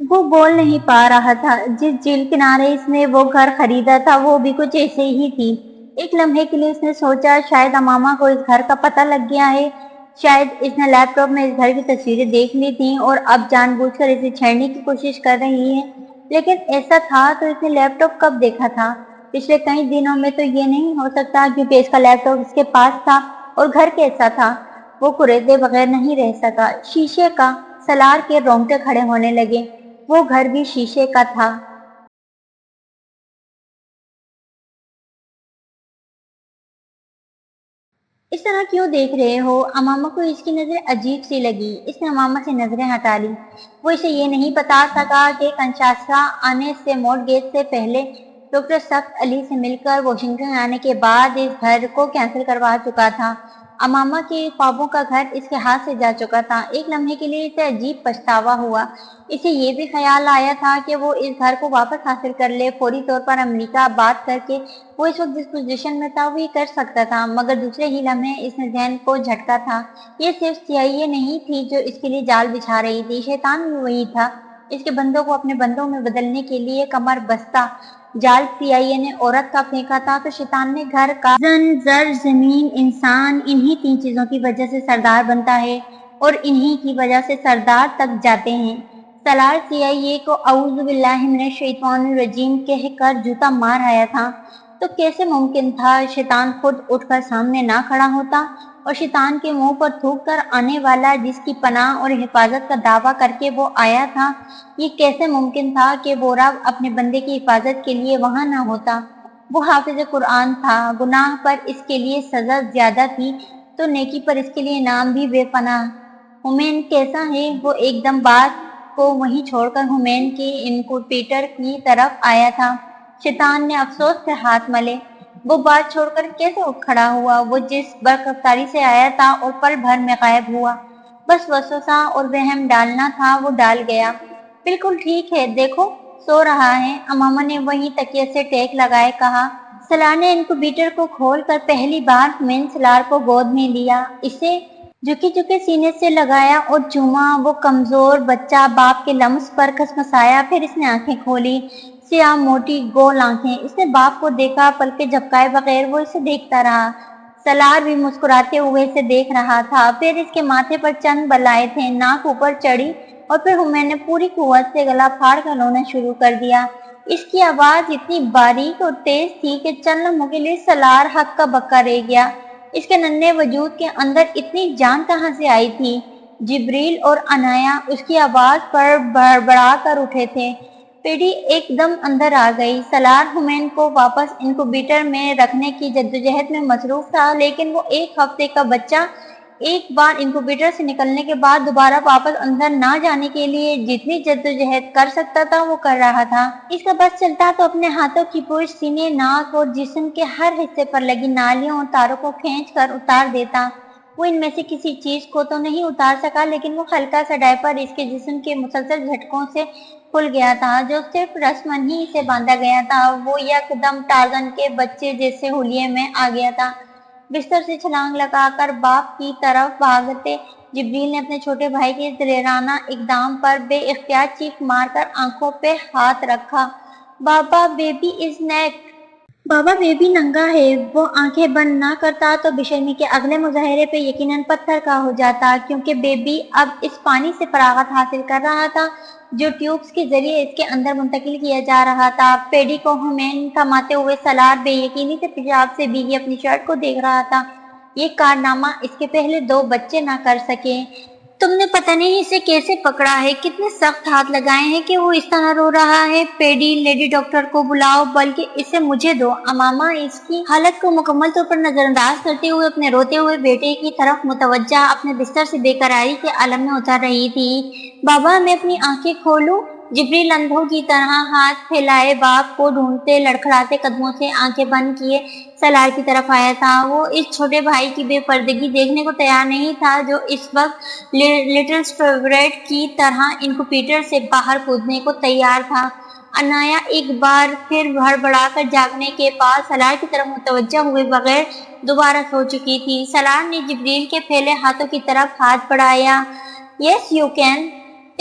وہ بول نہیں پا رہا تھا۔ جس جھیل کنارے اس نے وہ گھر خریدا تھا وہ بھی کچھ ایسے ہی تھی۔ ایک لمحے کے لیے اس نے سوچا شاید امامہ کو اس گھر کا پتہ لگ گیا ہے، شاید اس نے لیپ ٹاپ میں اس گھر کی تصویریں دیکھ لی تھیں اور اب جان بوجھ کر اسے چھیڑنے کی کوشش کر رہی ہے۔ لیکن ایسا تھا تو اس نے لیپ ٹاپ کب دیکھا تھا؟ پچھلے کئی دنوں میں تو یہ نہیں ہو سکتا، کیونکہ اس کا لیپ ٹاپ اس کے پاس تھا۔ اور گھر کیسا تھا؟ وہ کریدے بغیر نہیں رہ سکا۔ شیشے کا۔ سالار کے رونگٹے کھڑے ہونے لگے۔ وہ گھر بھی شیشے کا تھا۔ اس طرح کیوں دیکھ رہے ہو؟ امامہ کو اس کی نظر عجیب سی لگی۔ اس نے امامہ سے نظریں ہٹا لی۔ وہ اسے یہ نہیں بتا سکا کہ کنشاسا آنے سے مورگیج سے پہلے ڈاکٹر سخت علی سے مل کر واشنگٹن آنے کے بعد اس گھر کو کینسل کروا چکا تھا۔ امامہ کے خوابوں کا گھر اس کے ہاتھ سے جا چکا تھا۔ ایک لمحے کے لیے اسے عجیب پچھتاوا ہوا۔ اسے یہ بھی خیال آیا تھا کہ وہ اس گھر کو واپس حاصل کر لے، فوری طور پر امریکہ بات کر کے۔ وہ اس وقت جس پوزیشن میں تھا وہ یہ کر سکتا تھا، مگر دوسرے ہی لمحے اس نے ذہن کو جھٹکا تھا۔ یہ صرف CIA نہیں تھی جو اس کے لیے جال بچھا رہی تھی، شیطان بھی وہی تھا۔ اس کے بندوں کو اپنے بندوں میں بدلنے کے لیے کمر بستہ جال CIA نے عورت کا پھینکا تھا تو شیطان نے گھر کا۔ زن، زر، زمین، انسان، انہی 3 چیزوں کی وجہ سے سردار بنتا ہے اور انہی کی وجہ سے سردار تک جاتے ہیں۔ سالار CIA کو اعوذ باللہ من الشیطان الرجیم کہہ کر جوتا مار آیا تھا، تو کیسے ممکن تھا شیطان خود اٹھ کر سامنے نہ کھڑا ہوتا اور شیطان کے منہ پر تھوک کر آنے والا جس کی پناہ اور حفاظت کا دعویٰ کر کے وہ آیا تھا، یہ کیسے ممکن تھا کہ وہ رب اپنے بندے کی حفاظت کے لیے وہاں نہ ہوتا؟ وہ حافظ قرآن تھا، گناہ پر اس کے لیے سزا زیادہ تھی تو نیکی پر اس کے لیے انعام بھی بے پناہ۔ ہومین کیسا ہے؟ وہ ایک دم بات کو وہیں چھوڑ کر ہومین کے انکوبیٹر کی طرف آیا تھا۔ شیطان نے افسوس سے ہاتھ ملے۔ وہ بات چھوڑ کر کیسے اٹھ کھڑا ہوا؟ وہ جس برق رفتاری سے آیا تھا اور پل بھر میں غائب ہوا۔ بس وسوسہ اور وہم ڈالنا تھا، وہ ڈال گیا۔ بالکل ٹھیک ہے، دیکھو سو رہا ہے، امامہ نے وہیں تکیے سے ٹیک لگائے کہا۔ سالار نے انکوبیٹر کو کھول کر پہلی بار ہومین سالار کو گود میں لیا، اسے جھکے جھکے سینے سے لگایا اور چوما۔ وہ کمزور بچہ باپ کے لمس پر کھسکھسایا، پھر اس نے آنکھیں کھولی، سیاہ موٹی گول آنکھیں۔ اس نے باپ کو دیکھا، پلکیں جھپکائے بغیر وہ اسے دیکھتا رہا۔ سالار بھی مسکراتے ہوئے اسے دیکھ رہا تھا۔ پھر اس کے ماتھے پر چند بلائے تھے، ناک اوپر چڑھی اور پھر ہومین نے پوری قوت سے گلا پھاڑ کر رونا شروع کر دیا۔ اس کی آواز اتنی باریک اور تیز تھی کہ چند لمحوں کے لیے سالار ہکا بکا رہ گیا۔ اس کے ننھے وجود کے اندر اتنی جان کہاں سے آئی تھی؟ جبریل اور عنایا اس کی آواز پر بڑبڑا کر اٹھے تھے۔ پیڈی ایک دم اندر آ گئی۔ سالار ہومین کو واپس انکوبیٹر میں رکھنے کی جدوجہد میں مصروف تھا، لیکن وہ 1 ہفتے کا بچہ ایک بار انکوبیٹر سے نکلنے کے بعد دوبارہ واپس اندر نہ جانے کے لیے جتنی جدوجہد کر سکتا تھا وہ کر رہا تھا۔ اس کا بس چلتا تو اپنے ہاتھوں کی پوچھ سینے، ناک اور جسم کے ہر حصے پر لگی نالیوں اور تاروں کو کھینچ کر اتار دیتا۔ وہ ان میں سے کسی چیز کو تو نہیں اتار سکا، لیکن وہ ہلکا سا ڈائپر اس کے جسم کے مسلسل جھٹکوں سے کھل گیا تھا، جو صرف رسماً ہی اسے باندھا گیا تھا۔ وہ یک دم ٹارزن کے بچے جیسے حلیے میں آ گیا تھا۔ بستر سے چھلانگ لگا کر باپ کی طرف بھاگتے جبریل نے اپنے چھوٹے بھائی کے دلیرانہ اقدام پر بے اختیار چیخ مار کر آنکھوں پہ ہاتھ رکھا۔ بابا، بیبی از نیکڈ! بابا، بیبی ننگا ہے! وہ آنکھیں بند نہ کرتا تو بے شرمی کے اگلے مظاہرے پہ یقیناً پتھر کا ہو جاتا، کیونکہ بیبی اب اس پانی سے فراغت حاصل کر رہا تھا جو ٹیوبز کے ذریعے اس کے اندر منتقل کیا جا رہا تھا۔ پیڈی کو ہومین تھماتے ہوئے سالار بے یقینی سے پیشاب سے بھیگی اپنی شرٹ کو دیکھ رہا تھا۔ یہ کارنامہ اس کے پہلے 2 بچے نہ کر سکے۔ تم نے پتہ نہیں اسے کیسے پکڑا ہے، کتنے سخت ہاتھ لگائے ہیں کہ وہ اس طرح رو رہا ہے۔ پیڈی، لیڈی ڈاکٹر کو بلاؤ، بلکہ اسے مجھے دو۔ امامہ اس کی حالت کو مکمل طور پر نظر انداز کرتے ہوئے اپنے روتے ہوئے بیٹے کی طرف متوجہ اپنے بستر سے بے قراری کے عالم میں اتر رہی تھی۔ بابا، میں اپنی آنکھیں کھولوں؟ جبریل اندھوں کی طرح ہاتھ پھیلائے باپ کو ڈھونڈتے لڑکھڑاتے قدموں سے آنکھیں بند کیے سالار کی طرف آیا تھا۔ وہ اس چھوٹے بھائی کی بے پردگی دیکھنے کو تیار نہیں تھا جو اس وقت لٹل فیورٹ کی طرح انکوبیٹر سے باہر کودنے کو تیار تھا۔ عنایا ایک بار پھر بڑبڑا کر جاگنے کے بعد سالار کی طرف متوجہ ہوئے بغیر دوبارہ سو چکی تھی۔ سالار نے جبریل کے پھیلے ہاتھوں کی طرف ہاتھ بڑھایا۔ Yes you can!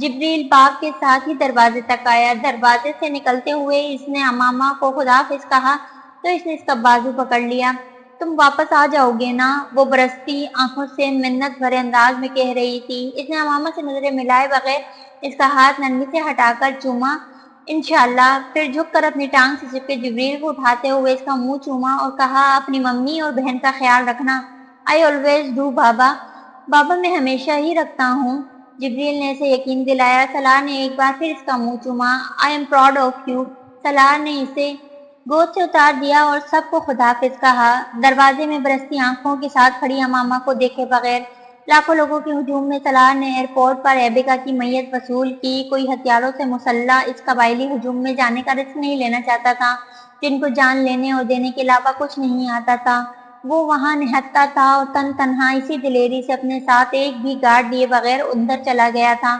جبریل باپ کے ساتھ ہی دروازے تک آیا۔ دروازے سے نکلتے ہوئے اس نے امامہ کو خداحافظ کہا تو اس نے اس کا بازو پکڑ لیا۔ تم واپس آ جاؤ گے نا؟ وہ برستی آنکھوں سے منت بھرے انداز میں کہہ رہی تھی۔ اس نے امامہ سے نظریں ملائے بغیر اس کا ہاتھ نرمی سے ہٹا کر چوما۔ انشاءاللہ۔ پھر جھک کر اپنی ٹانگ سے چپکے جبریل کو اٹھاتے ہوئے اس کا منہ چوما اور کہا اپنی ممی اور بہن کا خیال رکھنا۔ I always do بابا۔ بابا میں ہمیشہ ہی رکھتا ہوں۔ جبریل نے اسے یقین دلایا۔ سالار نے ایک بار پھر اس کا منہ چوما۔ I am proud of you۔ سالار نے اسے گود سے اتار دیا اور سب کو خداحافظ کہا۔ دروازے میں برستی آنکھوں کے ساتھ کھڑی امامہ کو دیکھے بغیر لاکھوں لوگوں کے ہجوم میں سالار نے ایئرپورٹ پر ریبیکا کی میت وصول کی۔ کوئی ہتھیاروں سے مسلح اس قبائلی ہجوم میں جانے کا رسک نہیں لینا چاہتا تھا جن کو جان لینے اور دینے کے علاوہ کچھ نہیں آتا تھا۔ وہ وہاں نہتا تھا اور تن تنہا اسی دلیری سے اپنے ساتھ ایک بھی گارڈ لیے بغیر اندر چلا گیا تھا۔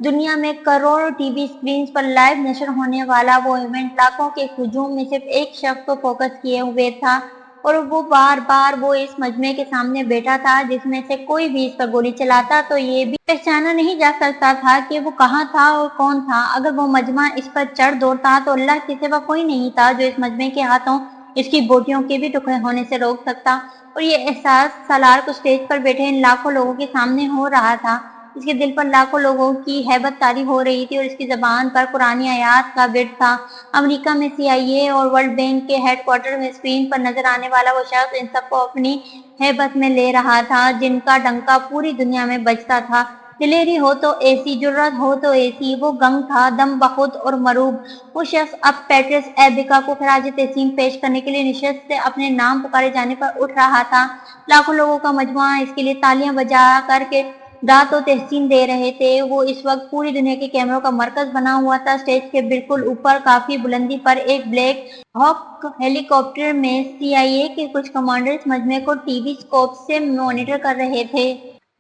دنیا میں کروڑوں ٹی وی اسکرینز پر لائیو نشر ہونے والا وہ ایونٹ لاکھوں کے ہجوم میں صرف ایک شخص کو فوکس کیے ہوئے تھا اور وہ بار بار وہ اس مجمع کے سامنے بیٹھا تھا جس میں سے کوئی بھی اس پر گولی چلاتا تو یہ بھی پہچانا نہیں جا سکتا تھا کہ وہ کہاں تھا اور کون تھا۔ اگر وہ مجمع اس پر چڑھ دوڑتا تو اللہ کے سوا کوئی نہیں تھا جو اس مجمع کے ہاتھوں اس کی بوٹیوں کے بھی ٹکڑے ہونے سے روک سکتا۔ اور یہ احساس سالار کو اسٹیج پر بیٹھے ان لاکھوں لوگوں کے سامنے ہو رہا تھا۔ اس کے دل پر لاکھوں لوگوں کی ہیبت طاری ہو رہی تھی اور اس کی زبان پر قرآنی آیات کا ورد تھا۔ امریکہ میں CIA اور ورلڈ بینک کے ہیڈ کوارٹر میں اسکرین پر نظر آنے والا وہ شخص ان سب کو اپنی ہیبت میں لے رہا تھا جن کا ڈنکا پوری دنیا میں بجتا تھا۔ دلیری ہو تو ایسی، جرأت ہو تو ایسی۔ وہ گنگ تھا، دم بخود اور مروب۔ وہ شخص اب پیٹرس ایبیکا کو خراج تحسین پیش کرنے کے لیے نشست سے اپنے نام پکارے جانے پر اٹھ رہا تھا۔ لاکھوں لوگوں کا مجموعہ اس کے لیے تالیاں بجا کر کے داد و تحسین دے رہے تھے۔ وہ اس وقت پوری دنیا کے کیمروں کا مرکز بنا ہوا تھا۔ اسٹیج کے بالکل اوپر کافی بلندی پر ایک بلیک ہاک ہیلی کاپٹر میں CIA کے کچھ کمانڈر اس مجمع کو ٹی وی اسکوپ سے مانیٹر کر رہے تھے۔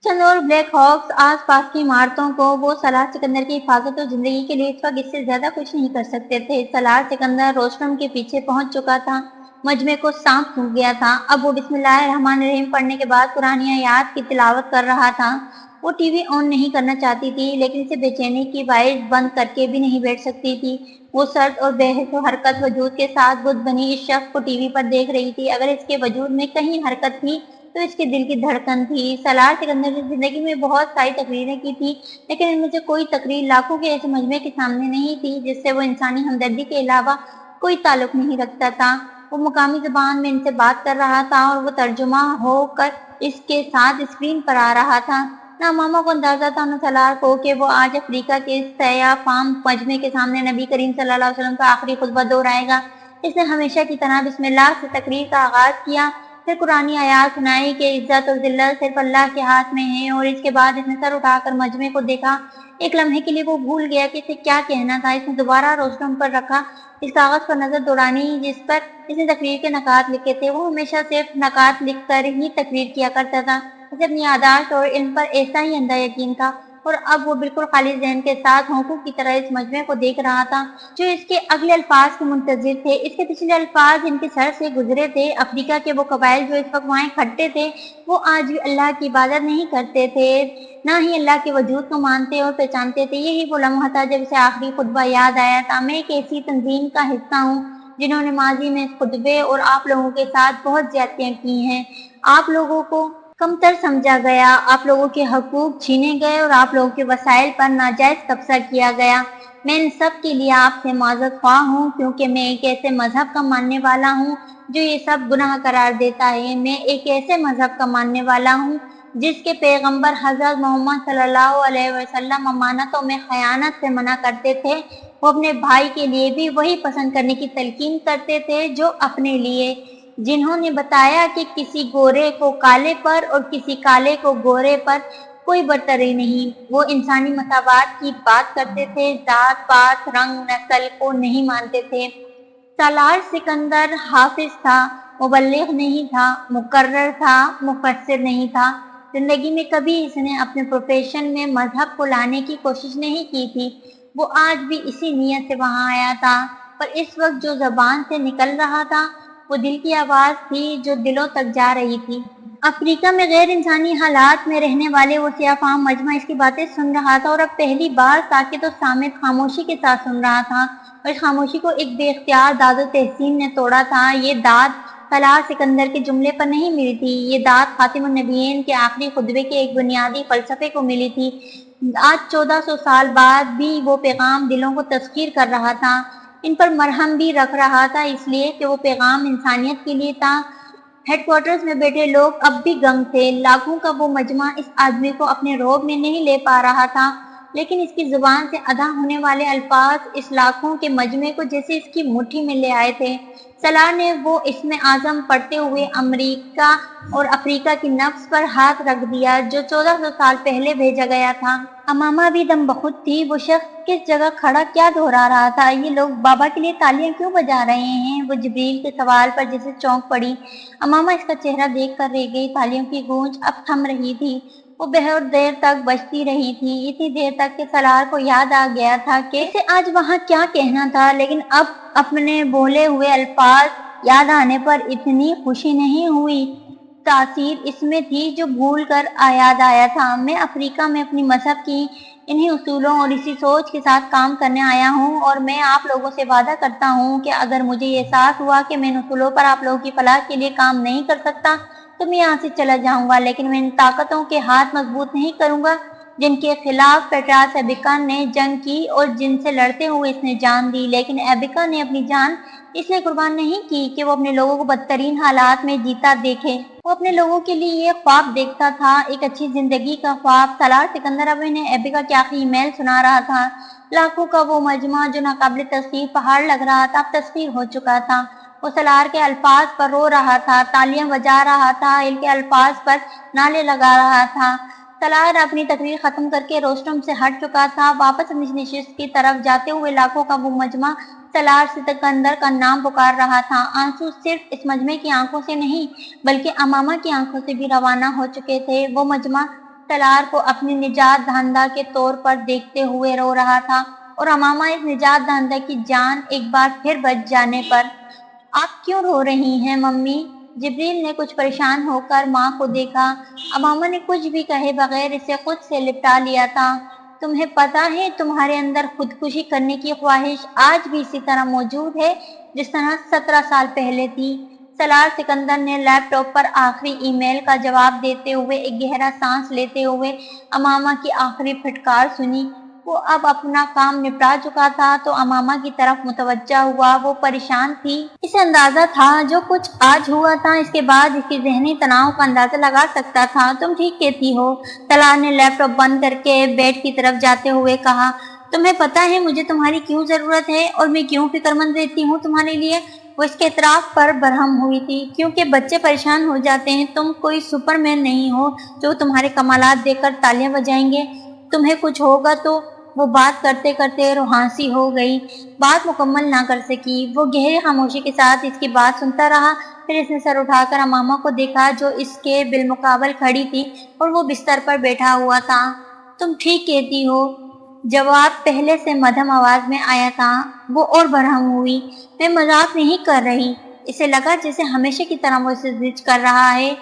چند اور بلیک ہاکس آس پاس کی عمارتوں کو وہ سالار سکندر کی حفاظت اور زندگی کے لیے اس وقت اس سے زیادہ کچھ نہیں کر سکتے تھے۔ سالار سکندر روسٹرم کے پیچھے پہنچ چکا تھا۔ مجمع کو سانپ سونگھ گیا تھا۔ اب وہ بسم اللہ الرحمن الرحیم پڑھنے کے بعد قرآنی آیات کی تلاوت کر رہا تھا۔ وہ ٹی وی آن نہیں کرنا چاہتی تھی لیکن اسے بے چینی کی باعث بند کر کے بھی نہیں بیٹھ سکتی تھی۔ وہ سرد اور بے حس و حرکت وجود کے ساتھ بت بنی اس شخص کو ٹی وی پر دیکھ رہی تھی۔ اگر اس کے وجود میں کہیں حرکت تھی تو اس کے دل کی دھڑکن تھی۔ سالار سکندر نے زندگی میں بہت ساری تقریریں کی تھی لیکن ان میں سے کوئی تقریر لاکھوں کے ایسے مجمع کے سامنے نہیں تھی جس سے وہ انسانی ہمدردی کے علاوہ کوئی تعلق نہیں رکھتا تھا۔ وہ مقامی زبان میں ان سے بات کر رہا تھا اور وہ ترجمہ ہو کر اس کے ساتھ اسکرین پر آ رہا تھا۔ نہ امامہ کو اندازہ تھا نہ سالار کو کہ وہ آج افریقہ کے اس سیاہ فام مجمع کے سامنے نبی کریم صلی اللہ علیہ وسلم کا آخری خطبہ دہرائے گا۔ اس نے ہمیشہ کی طرح بسم اللہ سے تقریر کا آغاز کیا، پھر قرآنی آیات سنائی کہ عزت اور ذلت صرف اللہ کے ہاتھ میں ہے، اور اس کے بعد اس نے سر اٹھا کر مجمع کو دیکھا۔ ایک لمحے کے لیے وہ بھول گیا کہ اسے کیا کہنا تھا۔ اس نے دوبارہ روسٹرم پر رکھا اس کاغذ پر نظر دوڑانی جس پر اس نے تقریر کے نکات لکھے تھے۔ وہ ہمیشہ صرف نکات لکھ کر ہی تقریر کیا کرتا تھا۔ اسے اپنی یادداشت اور علم پر ایسا ہی اندھا یقین تھا اور اب وہ بالکل خالی ذہن کے ساتھ ہونکوں کی طرح اس مجمع کو دیکھ رہا تھا جو اس کے اگلے الفاظ کے منتظر تھے۔ اس کے پچھلے الفاظ ان کے سر سے گزرے تھے۔ افریقہ کے وہ قبائل جو اس وقت وہاں اکٹھے تھے وہ آج بھی اللہ کی عبادت نہیں کرتے تھے، نہ ہی اللہ کے وجود کو مانتے اور پہچانتے تھے۔ یہی وہ لمحہ تھا جب اسے آخری خطبہ یاد آیا تھا۔ میں ایک ایسی تنظیم کا حصہ ہوں جنہوں نے ماضی میں اس خطبے اور آپ لوگوں کے ساتھ بہت زیادتیاں کی ہیں۔ آپ لوگوں کو کمتر سمجھا گیا، آپ لوگوں کے حقوق چھینے گئے اور آپ لوگوں کے وسائل پر ناجائز قبضہ کیا گیا۔ میں ان سب کے لیے آپ سے معذرت خواہ ہوں کیونکہ میں ایک ایسے مذہب کا ماننے والا ہوں جو یہ سب گناہ قرار دیتا ہے۔ میں ایک ایسے مذہب کا ماننے والا ہوں جس کے پیغمبر حضرت محمد صلی اللہ علیہ وسلم امانتوں میں خیانت سے منع کرتے تھے۔ وہ اپنے بھائی کے لیے بھی وہی پسند کرنے کی تلقین کرتے تھے جو اپنے لیے، جنہوں نے بتایا کہ کسی گورے کو کالے پر اور کسی کالے کو گورے پر کوئی برتری نہیں۔ وہ انسانی مساوات کی بات کرتے تھے، ذات پات رنگ نسل کو نہیں مانتے تھے۔ سالار سکندر حافظ تھا، مبلغ نہیں تھا، مقرر تھا، مفسر نہیں تھا۔ زندگی میں کبھی اس نے اپنے پروفیشن میں مذہب کو لانے کی کوشش نہیں کی تھی۔ وہ آج بھی اسی نیت سے وہاں آیا تھا، پر اس وقت جو زبان سے نکل رہا تھا وہ دل کی آواز تھی جو دلوں تک جا رہی تھی۔ افریقہ میں غیر انسانی حالات میں رہنے والے وہ سیاہ فام مجمع اس کی باتیں سن رہا تھا، اور اب پہلی بار ساکت و صامت خاموشی کے ساتھ سن رہا تھا، اور اس خاموشی کو ایک بے اختیار داد و تحسین نے توڑا تھا۔ یہ داد سالار سکندر کے جملے پر نہیں ملی تھی، یہ داد خاتم النبیین کے آخری خطبے کے ایک بنیادی فلسفے کو ملی تھی۔ آج 1400 سال بعد بھی وہ پیغام دلوں کو تسخیر کر رہا تھا، ان پر مرہم بھی رکھ رہا تھا، اس لیے کہ وہ پیغام انسانیت کے لیے تھا۔ ہیڈ کوارٹرز میں بیٹھے لوگ اب بھی گنگ تھے۔ لاکھوں کا وہ مجمع اس آدمی کو اپنے روب میں نہیں لے پا رہا تھا، لیکن اس کی زبان سے ادا ہونے والے الفاظ اس لاکھوں کے مجمع کو جیسے اس کی مٹھی میں لے آئے تھے۔ سالار نے وہ اسم اعظم پڑھتے ہوئے امریکہ اور افریقہ کی نفس پر ہاتھ رکھ دیا جو 1400 سال پہلے بھیجا گیا تھا۔ امامہ بھی دم بخود تھی، وہ شخص کس جگہ کھڑا کیا دہرا رہا تھا؟ یہ لوگ بابا کے لیے تالیاں کیوں بجا رہے ہیں؟ وہ جبریل کے سوال پر جسے چونک پڑی۔ امامہ اس کا چہرہ دیکھ کر رہ گئی، تالیوں کی گونج اب تھم رہی تھی، وہ بہت دیر تک بجتی رہی تھی، اتنی دیر تک کہ سالار کو یاد آ گیا تھا کہ اسے آج وہاں کیا کہنا تھا، لیکن اب اپنے بولے ہوئے الفاظ یاد آنے پر اتنی خوشی نہیں ہوئی، تاثیر اس میں تھی جو بھول کر یاد آیا تھا۔ میں افریقہ میں اپنی مذہب کی انہی اصولوں اور اسی سوچ کے ساتھ کام کرنے آیا ہوں، اور میں آپ لوگوں سے وعدہ کرتا ہوں کہ اگر مجھے یہ احساس ہوا کہ میں ان اصولوں پر آپ لوگوں کی فلاح کے لیے کام نہیں کر سکتا تو میں یہاں سے چلا جاؤں گا، لیکن میں ان طاقتوں کے ہاتھ مضبوط نہیں کروں گا جن کے خلاف پیٹراس ایبکا نے جنگ کی اور جن سے لڑتے ہوئے اس نے جان دی، لیکن ایبکا نے اپنی جان اس لیے قربان نہیں کی کہ وہ اپنے لوگوں کو بدترین حالات میں جیتا دیکھے۔ وہ اپنے لوگوں کے لیے یہ خواب دیکھتا تھا، ایک اچھی زندگی کا خواب۔ سالار سکندر اب انہیں ایبکا کی آخری ای میل سنا رہا تھا۔ لاکھوں کا وہ مجمع جو ناقابل تسخیر پہاڑ لگ رہا تھا اب تسخیر ہو چکا تھا۔ وہ سالار کے الفاظ پر رو رہا تھا، تالیاں بجا رہا تھا، ان کے الفاظ پر نعرے لگا رہا تھا۔ سالار اپنی تقریر ختم کر کے روسٹرم سے ہٹ چکا تھا، واپس اپنی نشست کی طرف جاتے ہوئے لاکھوں کا وہ مجمع سالار سکندر کا نام پکار رہا تھا۔ آنسو صرف اس مجمع کی آنکھوں سے نہیں بلکہ امامہ کی آنکھوں سے بھی روانہ ہو چکے تھے۔ وہ مجمع سالار کو اپنی نجات دہندہ کے طور پر دیکھتے ہوئے رو رہا تھا، اور امامہ اس نجات دہندہ کی جان ایک بار پھر بچ جانے پر۔ آپ کیوں رو رہی ہیں ممی؟ جبریل نے کچھ پریشان ہو کر ماں کو دیکھا۔ امامہ نے کچھ بھی کہے بغیر اسے خود سے لپٹا لیا تھا۔ تمہیں پتا ہے تمہارے اندر خودکشی کرنے کی خواہش آج بھی اسی طرح موجود ہے جس طرح 17 سال پہلے تھی۔ سالار سکندر نے لیپ ٹاپ پر آخری ای میل کا جواب دیتے ہوئے ایک گہرا سانس لیتے ہوئے امامہ کی آخری پھٹکار سنی۔ وہ اب اپنا کام نپٹا چکا تھا تو امامہ کی طرف متوجہ ہوا، وہ پریشان تھی۔ اسے اندازہ تھا جو کچھ آج ہوا تھا اس کے بعد اس کے ذہنی تناؤ کا اندازہ لگا سکتا تھا۔ تم ٹھیک کہتی ہو، سالار نے لیپ ٹاپ بند کر کے بیڈ کی طرف جاتے ہوئے کہا۔ تمہیں پتا ہے مجھے تمہاری کیوں ضرورت ہے اور میں کیوں فکر مند رہتی ہوں تمہارے لیے؟ وہ اس کے اعتراف پر برہم ہوئی تھی۔ کیونکہ بچے پریشان ہو جاتے ہیں، تم کوئی سپر مین نہیں ہو جو تمہارے کمالات دیکھ کر تالیاں بجائیں گے، تمہیں کچھ ہوگا تو۔ وہ بات کرتے کرتے روحانسی ہو گئی، بات مکمل نہ کر سکی۔ وہ گہری خاموشی کے ساتھ اس کی بات سنتا رہا، پھر اس نے سر اٹھا کر امامہ کو دیکھا جو اس کے بالمقابل کھڑی تھی اور وہ بستر پر بیٹھا ہوا تھا۔ تم ٹھیک کہتی ہو، جواب پہلے سے مدھم آواز میں آیا تھا۔ وہ اور برہم ہوئی۔ میں مذاق نہیں کر رہی۔ اسے لگا جیسے ہمیشہ کی طرح وہ اسے زج کر رہا ہے۔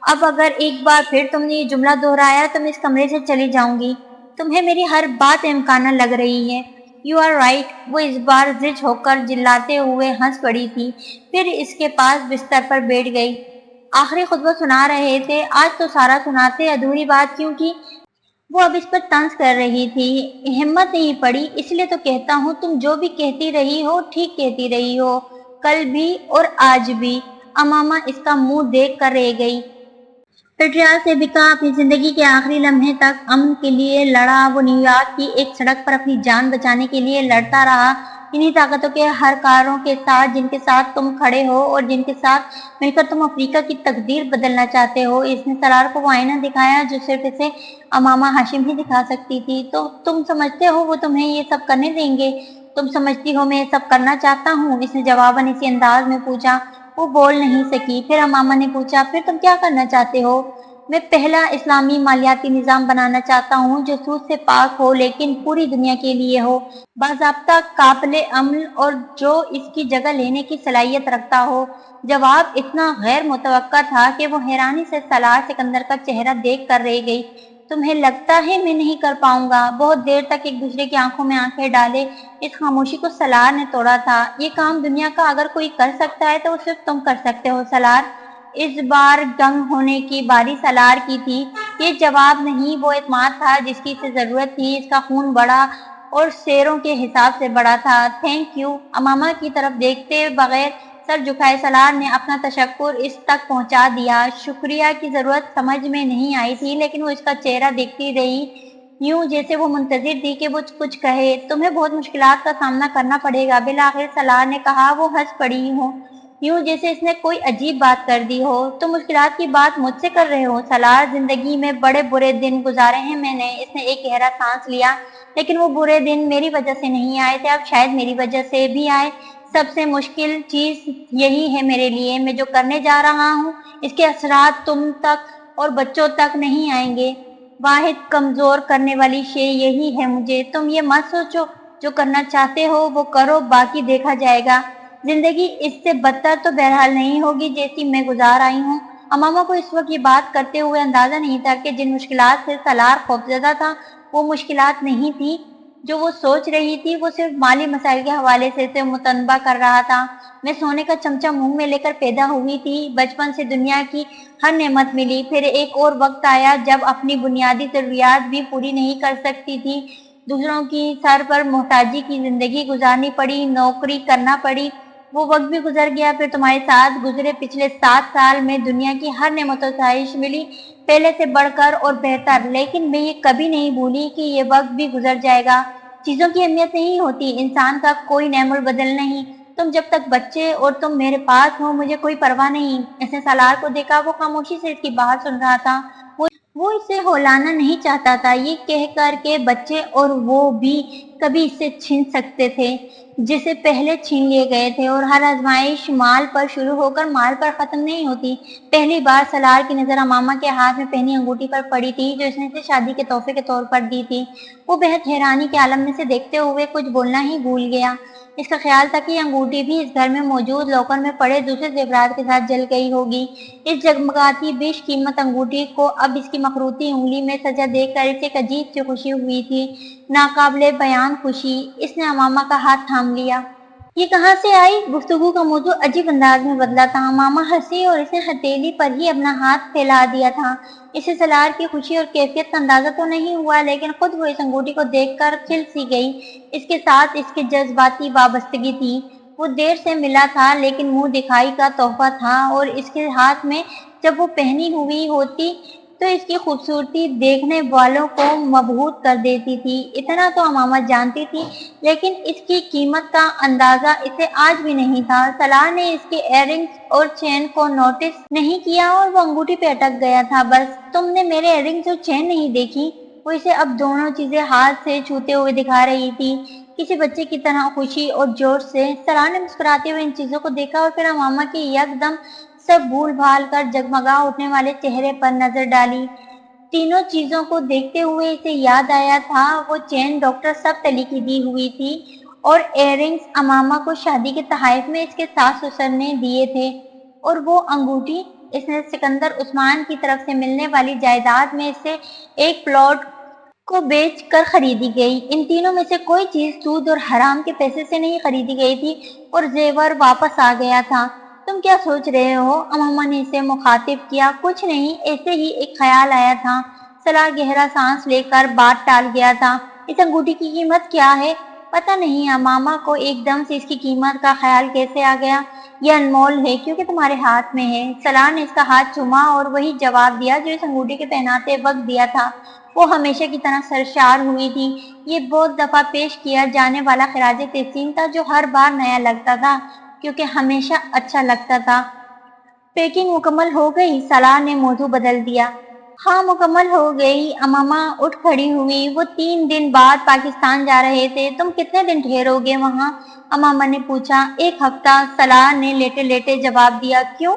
اب اگر ایک بار پھر تم نے یہ جملہ دہرایا تو میں اس کمرے سے چلی جاؤں گی۔ تمہیں میری ہر بات امکانہ لگ رہی ہے۔ You are right. وہ اس بار زج ہو کر جلاتے ہوئے ہنس پڑی تھی، پھر اس کے پاس بستر پر بیٹھ گئی۔ آخری خطبہ سنا رہے تھے، آج تو سارا سناتے، ادھوری بات کیوں کی؟ وہ اب اس پر طنز کر رہی تھی۔ ہمت نہیں پڑی، اس لیے تو کہتا ہوں تم جو بھی کہتی رہی ہو ٹھیک کہتی رہی ہو، کل بھی اور آج بھی۔ امامہ اس کا منہ دیکھ کر رہ گئی۔ پیٹریاس ایبکا اپنی زندگی کے آخری لمحے تک امن کے لیے لڑا، وہ نیویارک کی ایک سڑک پر اپنی جان بچانے کے لیے لڑتا رہا، انہی طاقتوں کے ہرکاروں کے ساتھ جن کے ساتھ تم کھڑے ہو اور جن کے ساتھ مل کر تم افریقہ کی تقدیر بدلنا چاہتے ہو۔ اس نے سالار کو وہ آئینہ دکھایا جو صرف اسے امامہ ہاشم ہی دکھا سکتی تھی۔ تو تم سمجھتے ہو وہ تمہیں یہ سب کرنے دیں گے؟ تم سمجھتی ہو میں یہ سب کرنا چاہتا ہوں؟ اس نے جواباً اسی انداز میں پوچھا۔ وہ بول نہیں سکی۔ پھر امامہ نے پوچھا، پھر تم کیا کرنا چاہتے ہو؟ میں پہلا اسلامی مالیاتی نظام بنانا چاہتا ہوں جو سود سے پاک ہو لیکن پوری دنیا کے لیے ہو، باضابطہ، قابل عمل اور جو اس کی جگہ لینے کی صلاحیت رکھتا ہو۔ جواب اتنا غیر متوقع تھا کہ وہ حیرانی سے سالار سکندر کا چہرہ دیکھ کر رہ گئی۔ تمہیں لگتا ہے میں نہیں کر پاؤں گا؟ بہت دیر تک ایک دوسرے کی آنکھوں میں آنکھیں ڈالے اس خاموشی کو سالار نے توڑا تھا۔ یہ کام دنیا کا اگر کوئی کر سکتا ہے تو وہ صرف تم کر سکتے ہو سالار۔ اس بار دنگ ہونے کی باری سالار کی تھی۔ یہ جواب نہیں، وہ اعتماد تھا جس کی اسے ضرورت تھی۔ اس کا خون بڑا اور شیروں کے حساب سے بڑا تھا۔ تھینک یو، امامہ کی طرف دیکھتے بغیر سر جھکائے سالار نے اپنا تشکر اس تک پہنچا دیا۔ شکریہ کی ضرورت سمجھ میں نہیں آئی تھی لیکن وہ اس کا چہرہ دیکھتی رہی، یوں جیسے وہ منتظر تھی کہ وہ کچھ کہے۔ تمہیں بہت مشکلات کا سامنا کرنا پڑے گا، بالآخر سالار نے کہا۔ وہ ہنس پڑی، یوں جیسے اس نے کوئی عجیب بات کر دی ہو۔ تم مشکلات کی بات مجھ سے کر رہے ہو سالار؟ زندگی میں بڑے برے دن گزارے ہیں میں نے۔ اس نے ایک گہرا سانس لیا۔ لیکن وہ برے دن میری وجہ سے نہیں آئے تھے، اب شاید میری وجہ سے بھی آئے۔ سب سے مشکل چیز یہی ہے میرے لیے، میں جو کرنے جا رہا ہوں اس کے اثرات تم تک اور بچوں تک نہیں آئیں گے۔ واحد کمزور کرنے والی شے یہی ہے مجھے۔ تم یہ مت سوچو، جو کرنا چاہتے ہو وہ کرو، باقی دیکھا جائے گا۔ زندگی اس سے بدتر تو بہرحال نہیں ہوگی جیسی میں گزار آئی ہوں۔ امامہ کو اس وقت یہ بات کرتے ہوئے اندازہ نہیں تھا کہ جن مشکلات سے سالار خوفزدہ تھا وہ مشکلات نہیں تھی جو وہ سوچ رہی تھی، وہ صرف مالی مسائل کے حوالے سے اسے متنبہ کر رہا تھا۔ میں سونے کا چمچہ منہ میں لے کر پیدا ہوئی تھی، بچپن سے دنیا کی ہر نعمت ملی، پھر ایک اور وقت آیا جب اپنی بنیادی ضروریات بھی پوری نہیں کر سکتی تھی، دوسروں کی سر پر محتاجی کی زندگی گزارنی پڑی، نوکری کرنا پڑی۔ وہ وقت بھی گزر گیا، پھر تمہارے ساتھ گزرے پچھلے 7 سال میں دنیا کی ہر نعمت و خواہش ملی، پہلے سے بڑھ کر اور بہتر، لیکن میں یہ کبھی نہیں بھولی کہ یہ وقت بھی گزر جائے گا۔ چیزوں کی اہمیت نہیں ہوتی، انسان کا کوئی نعم البدل نہیں۔ تم جب تک بچے اور تم میرے پاس ہو مجھے کوئی پرواہ نہیں۔ اس نے سالار کو دیکھا، وہ خاموشی سے اس کی بات سن رہا تھا۔ وہ اسے ہلانا نہیں چاہتا تھا، یہ کہہ کر کہ بچے اور وہ بھی کبھی اسے چھین سکتے تھے جسے پہلے چھین لیے گئے تھے، اور ہر آزمائش مال پر شروع ہو کر مال پر ختم نہیں ہوتی۔ پہلی بار سالار کی نظر امامہ کے ہاتھ میں پہنی انگوٹھی پر پڑی تھی جو اس نے اسے شادی کے تحفے کے طور پر دی تھی۔ وہ بہت حیرانی کے عالم میں سے دیکھتے ہوئے کچھ بولنا ہی بھول گیا۔ اس کا خیال تھا کہ یہ انگوٹھی بھی اس گھر میں موجود لاکر میں پڑے دوسرے زیورات کے ساتھ جل گئی ہوگی۔ اس جگمگاتی بیش قیمت انگوٹھی کو اب اس کی مخروطی انگلی میں سجا دیکھ کر اسے ایک عجیب سی خوشی ہوئی تھی، ناقابل بیان خوشی۔ اس نے امامہ کا ہاتھ تھام لیا۔ یہ کہاں سے آئی؟ گفتگو کا موضوع عجیب انداز میں بدلا تھا۔ امامہ ہنسی اور اس نے ہتھیلی پر ہی اپنا ہاتھ پھیلا دیا تھا۔ اسے سالار کی خوشی اور کیفیت کا اندازہ تو نہیں ہوا لیکن خود وہ اس انگوٹھی کو دیکھ کر کھل سی گئی۔ اس کے ساتھ اس کی جذباتی وابستگی تھی۔ وہ دیر سے ملا تھا لیکن منہ دکھائی کا تحفہ تھا، اور اس کے ہاتھ میں جب وہ پہنی ہوئی ہوتی تو اس کی خوبصورتی دیکھنے والوں کو مبہوت کر دیتی تھی۔ اتنا تو امامہ جانتی تھی لیکن اس کی قیمت کا اندازہ اسے آج بھی نہیں تھا۔ سالار نے اس کے ایئر رنگز اور چین کو نوٹس نہیں کیا اور وہ انگوٹھی پہ اٹک گیا تھا۔ بس تم نے میرے ایئر رنگز اور چین نہیں دیکھی؟ وہ اسے اب دونوں چیزیں ہاتھ سے چھوتے ہوئے دکھا رہی تھی، کسی بچے کی طرح خوشی اور جوش سے۔ سالار نے مسکراتے ہوئے ان چیزوں کو دیکھا اور پھر امامہ کے یکدم سب بھول بھال کر جگمگا اٹھنے والے چہرے پر نظر ڈالی۔ تینوں چیزوں کو دیکھتے ہوئے اسے یاد آیا تھا، وہ چین ڈاکٹر سبتلی کی دی ہوئی تھی اور ایئر رنگز امامہ کو شادی کے تحائف میں اس کے ساس سسر نے دیے تھے، اور وہ انگوٹھی اس نے سکندر عثمان کی طرف سے ملنے والی جائیداد میں سے ایک پلاٹ کو بیچ کر خریدی گئی۔ ان تینوں میں سے کوئی چیز سود اور حرام کے پیسے سے نہیں خریدی گئی تھی اور زیور واپس آ گیا تھا۔ تم کیا سوچ رہے ہو؟ امامہ نے اسے مخاطب کیا۔ کچھ نہیں، ایسے ہی ایک خیال آیا تھا۔ سالار گہرا سانس لے کر بات ٹال گیا تھا۔ اس انگوٹھی کی قیمت کیا ہے؟ پتہ نہیں۔ امامہ کو ایک دم سے اس کی قیمت کا خیال کیسے آ گیا؟ یہ انمول ہے کیونکہ تمہارے ہاتھ میں ہے۔ سالار نے اس کا ہاتھ چوما اور وہی جواب دیا جو اس انگوٹھی کے پہناتے وقت دیا تھا۔ وہ ہمیشہ کی طرح سرشار ہوئی تھی۔ یہ بہت دفعہ پیش کیا جانے والا خراج تحسین تھا جو ہر بار نیا لگتا تھا کیونکہ ہمیشہ اچھا لگتا تھا۔ پیکنگ مکمل ہو گئی؟ سالار نے موضوع بدل دیا۔ ہاں مکمل ہو گئی۔ امامہ اٹھ کھڑی ہوئی۔ وہ 3 دن بعد پاکستان جا رہے تھے۔ تم کتنے دن ٹھہرو گے وہاں؟ امامہ نے پوچھا۔ 1 ہفتہ، سالار نے لیٹے لیٹے جواب دیا۔ کیوں؟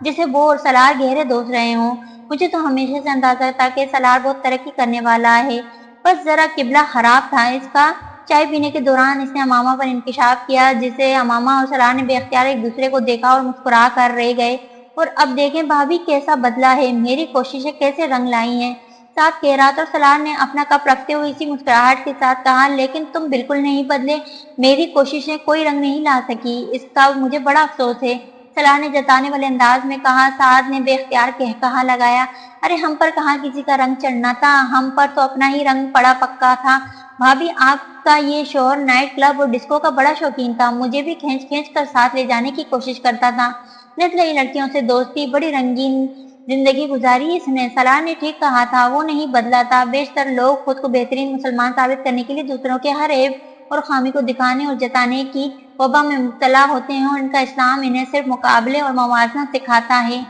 جسے وہ اور سلار گہرے دوست رہے ہوں۔ مجھے تو ہمیشہ سے اندازہ تھا کہ سلار بہت ترقی کرنے والا ہے، بس ذرا قبلہ خراب تھا اس کا۔ چائے پینے کے دوران اس نے امامہ پر انکشاف کیا، جسے امامہ اور سلار نے بے اختیار ایک دوسرے کو دیکھا اور مسکرا کر رہ گئے۔ اور اب دیکھیں بھابھی کیسا بدلا ہے، میری کوششیں کیسے رنگ لائی ہیں، ساتھ کہہ رہا تھا۔ اور سلار نے اپنا کپ رکھتے ہوئے اسی مسکراہٹ کے ساتھ کہا، لیکن تم بالکل نہیں بدلے، میری کوششیں کوئی رنگ نہیں لا سکی، اس کا مجھے بڑا افسوس ہے، سلار نے جتانے والے انداز میں کہا۔ سعد نے بے اختیار کہا لگایا، ارے ہم پر کہاں کسی کا رنگ چڑھنا تھا، ہم پر تو اپنا ہی رنگ پڑا پکا تھا۔ بھابھی آپ کا یہ شوہر نائٹ کلب اور ڈسکو کا بڑا شوقین تھا، مجھے بھی کھینچ کھینچ کر ساتھ لے جانے کی کوشش کرتا تھا۔ نسلی لڑکیوں سے دوستی، بڑی رنگین زندگی گزاری اس نے۔ سلار نے ٹھیک کہا تھا، وہ نہیں بدلا تھا۔ بیشتر لوگ خود کو بہترین مسلمان ثابت کرنے کے لیے دوسروں کے ہر عیب اور خامی کو دکھانے اور جتانے کی وبا میں مبتلا ہوتے ہیں، اور ان کا اسلام انہیں صرف مقابلے اور موازنہ سکھاتا ہے،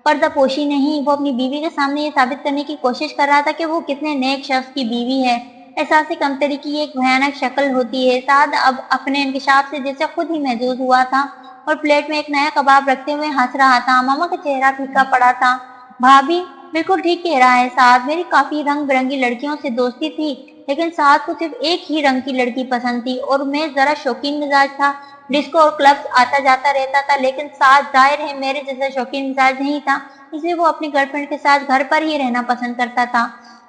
پردہ پوشی نہیں۔ وہ اپنی بیوی کے سامنے یہ ثابت کرنے کی کوشش کر رہا تھا کہ وہ کتنے نیک شخص کی بیوی ہے۔ احساس کمتری کی ایک بھیانک شکل ہوتی ہے۔ سعد اب اپنے انکشاف سے جیسے خود ہی محظوظ ہوا تھا اور پلیٹ میں ایک نیا کباب رکھتے ہوئے ہنس رہا تھا۔ امامہ کا چہرہ پھیکا پڑا تھا۔ بھابھی بالکل ٹھیک کہہ رہا ہے سعد، میری کافی رنگ برنگی لڑکیوں سے دوستی تھی، لیکن سعد کو صرف ایک ہی رنگ کی لڑکی پسند تھی، اور میں ذرا شوقین مزاج تھا۔ ڈسکو اور کلبس آتا جاتا رہتا تھا، لیکن سعد ظاہر ہے میرے جیسا شوقین مزاج نہیں تھا، اس لیے وہ اپنی گرل فرینڈ کے ساتھ گھر پر ہی رہنا پسند کرتا تھا۔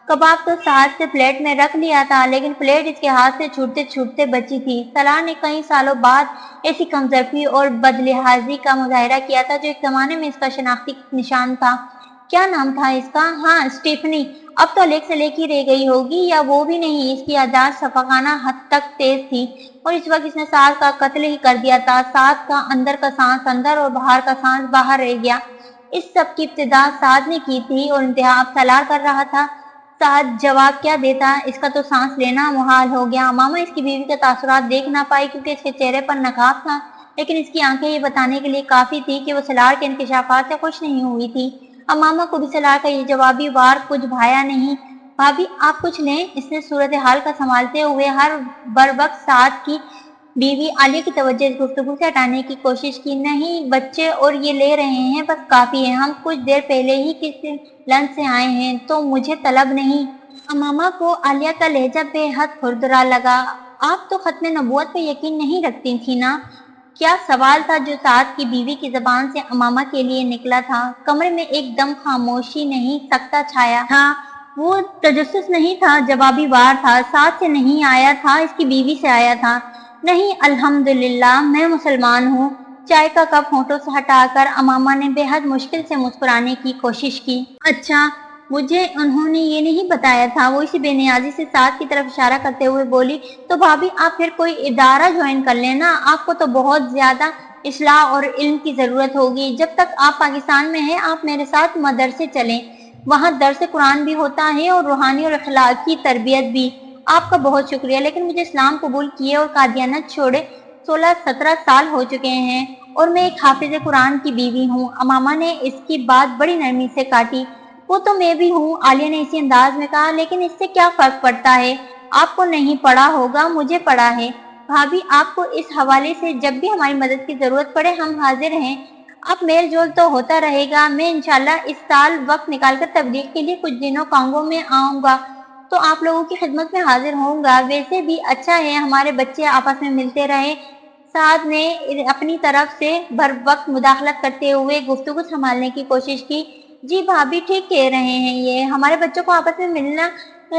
کباب تو سعد سے پلیٹ میں رکھ لیا تھا، لیکن پلیٹ اس کے ہاتھ سے چھوٹتے چھوٹتے بچی تھی۔ سلار نے کئی سالوں بعد ایسی کمزفی اور بدلحاظی کا مظاہرہ کیا تھا جو ایک زمانے میں اس کا شناختی نشان تھا۔ کیا نام تھا اس کا؟ ہاں اسٹیفنی۔ اب تو الیکس الیک ہی رہ گئی ہوگی، یا وہ بھی نہیں۔ اس کی یادداشت شفقانہ حد تک تیز تھی، اور اس وقت اس نے سعد کا قتل ہی کر دیا تھا۔ سعد کا اندر کا سانس اندر اور باہر کا سانس باہر رہ گیا۔ اس سب کی ابتدا سعد نے کی تھی اور انتہا اب سلار کر رہا تھا۔ سعد جواب کیا دیتا، اس کا تو سانس لینا محال ہو گیا۔ امامہ اس کی بیوی کے تاثرات دیکھ نہ پائی کیونکہ اس کے چہرے پر نقاب تھا، لیکن اس کی آنکھیں یہ بتانے کے لیے کافی تھی کہ وہ سلار کے انکشافات سے خوش نہیں ہوئی تھی۔ امامہ کو بھی سلار کا یہ جوابی وار کچھ بھایا نہیں۔ بھابھی آپ کچھ لیں، اس نے صورتحال کا سنبھالتے ہوئے ہر بروقت سعد کی بیوی عالیہ کی توجہ اس گفتگو سے ہٹانے کی کوشش کی۔ نہیں بچے اور یہ لے رہے ہیں، بس کافی ہے، ہم کچھ دیر پہلے ہی کسی لنچ سے آئے ہیں تو مجھے طلب نہیں۔ امامہ کو عالیہ کا لہجہ بے حد کھردرا لگا۔ آپ تو ختم نبوت پہ یقین نہیں رکھتی تھی نا؟ کیا سوال تھا جو سعد کی بیوی کی زبان سے امامہ کے لیے نکلا تھا۔ کمرے میں ایک دم خاموشی نہیں سکتا چھایا تھا۔ وہ تجسس نہیں تھا، جوابی وار تھا۔ سعد سے نہیں آیا تھا، اس کی بیوی سے آیا تھا۔ نہیں الحمدللہ میں مسلمان ہوں۔ چائے کا کپ ہونٹوں سے ہٹا کر امامہ نے بے حد مشکل سے مسکرانے کی کوشش کی۔ اچھا مجھے انہوں نے یہ نہیں بتایا تھا۔ وہ اسی بے نیازی سے سعد کی طرف اشارہ کرتے ہوئے بولی، تو بھابھی آپ پھر کوئی ادارہ جوائن کر لینا، آپ کو تو بہت زیادہ اصلاح اور علم کی ضرورت ہوگی۔ جب تک آپ پاکستان میں ہیں آپ میرے ساتھ مدرسے چلیں، وہاں درس قرآن بھی ہوتا ہے اور روحانی اور اخلاقی تربیت بھی۔ آپ کا بہت شکریہ، لیکن مجھے اسلام قبول کیے اور قادیانیت چھوڑے 16-17 سال ہو چکے ہیں، اور میں ایک حافظ قرآن کی بیوی ہوں۔ امامہ نے اس کی بات بڑی نرمی سے کاٹی۔ وہ تو میں بھی ہوں، عالیہ نے اسی انداز میں کہا، لیکن اس سے کیا فرق پڑتا ہے؟ آپ کو نہیں پڑھا ہوگا، مجھے پڑھا ہے۔ بھابھی آپ کو اس حوالے سے جب بھی ہماری مدد کی ضرورت پڑے ہم حاضر ہیں۔ اب میل جول تو ہوتا رہے گا۔ میں انشاءاللہ اس سال وقت نکال کر تبلیغ کے لیے کچھ دنوں کانگو میں آؤں گا تو آپ لوگوں کی خدمت میں حاضر ہوں گا۔ ویسے بھی اچھا ہے ہمارے بچے آپس میں ملتے رہے۔ سعد نے اپنی طرف سے بر وقت مداخلت کرتے ہوئے گفتگو سنبھالنے کی کوشش کی۔ جی بھابھی ٹھیک کہہ رہے ہیں، یہ ہمارے بچوں کو آپس میں ملنا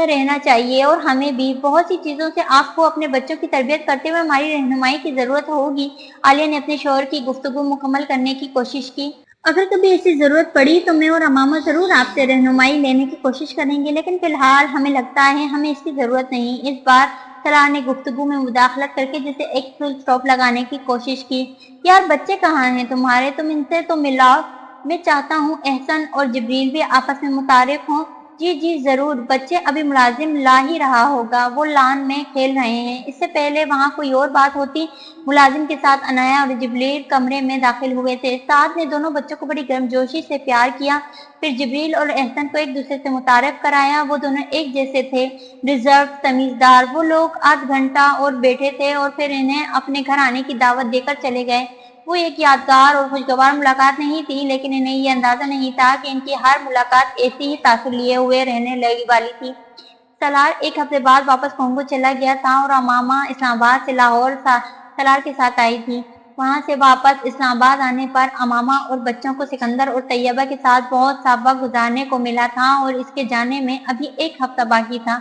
رہنا چاہیے، اور ہمیں بھی بہت سی چیزوں سے آپ کو اپنے بچوں کی تربیت کرتے ہوئے ہماری رہنمائی کی ضرورت ہوگی۔ عالیہ نے اپنے شوہر کی گفتگو مکمل کرنے کی کوشش کی۔ اگر کبھی ایسی ضرورت پڑی تو میں اور امامہ ضرور آپ سے رہنمائی لینے کی کوشش کریں گے، لیکن فی الحال ہمیں لگتا ہے ہمیں اس کی ضرورت نہیں۔ اس بار سلار نے گفتگو میں مداخلت کر کے جسے ایک فل سٹاپ لگانے کی کوشش کی۔ یار بچے کہاں ہیں تمہارے؟ تم ان سے تو ملاؤ، میں چاہتا ہوں احسن اور جبریل بھی آپس میں متعارف ہوں۔ جی جی ضرور۔ بچے ابھی ملازم لا ہی رہا ہوگا، وہ لان میں کھیل رہے ہیں۔ اس سے پہلے وہاں کوئی اور بات ہوتی۔ ملازم کے ساتھ عنایا اور جبریل کمرے میں داخل ہوئے تھے۔ سعد نے دونوں بچوں کو بڑی گرمجوشی سے پیار کیا، پھر جبریل اور احسن کو ایک دوسرے سے متعارف کرایا۔ وہ دونوں ایک جیسے تھے، ریزرو، تمیزدار۔ وہ لوگ آدھ گھنٹہ اور بیٹھے تھے اور پھر انہیں اپنے گھر آنے کی دعوت دے کر چلے گئے۔ وہ ایک یادگار اور خوشگوار ملاقات نہیں تھی، لیکن انہیں یہ اندازہ نہیں تھا کہ ان کی ہر ملاقات ایسی ہی تاثر لیے ہوئے رہنے والی تھی۔ سالار ایک ہفتے بعد واپس کانگو چلا گیا تھا اور امامہ اسلام آباد سے لاہور سالار کے ساتھ آئی تھی۔ وہاں سے واپس اسلام آباد آنے پر امامہ اور بچوں کو سکندر اور طیبہ کے ساتھ بہت سا وقت گزارنے کو ملا تھا اور اس کے جانے میں ابھی ایک ہفتہ باقی تھا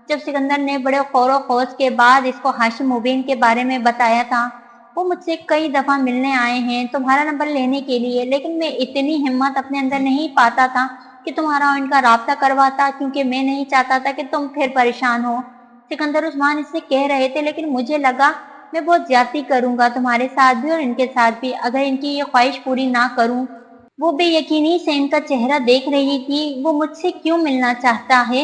جب سکندر نے بڑے غور و خوض کے بعد اس کو ہاشم مبین کے بارے میں بتایا تھا۔ وہ مجھ سے کئی دفعہ ملنے آئے ہیں تمہارا نمبر لینے کے لیے، لیکن میں اتنی ہمت اپنے اندر نہیں پاتا تھا کہ تمہارا ان کا رابطہ کرواتا، کیونکہ میں نہیں چاہتا تھا کہ تم پھر پریشان ہو۔ سکندر عثمان اس سے کہہ رہے تھے، لیکن مجھے لگا میں بہت زیادتی کروں گا تمہارے ساتھ بھی اور ان کے ساتھ بھی اگر ان کی یہ خواہش پوری نہ کروں۔ وہ بے یقینی سے ان کا چہرہ دیکھ رہی تھی۔ وہ مجھ سے کیوں ملنا چاہتا ہے؟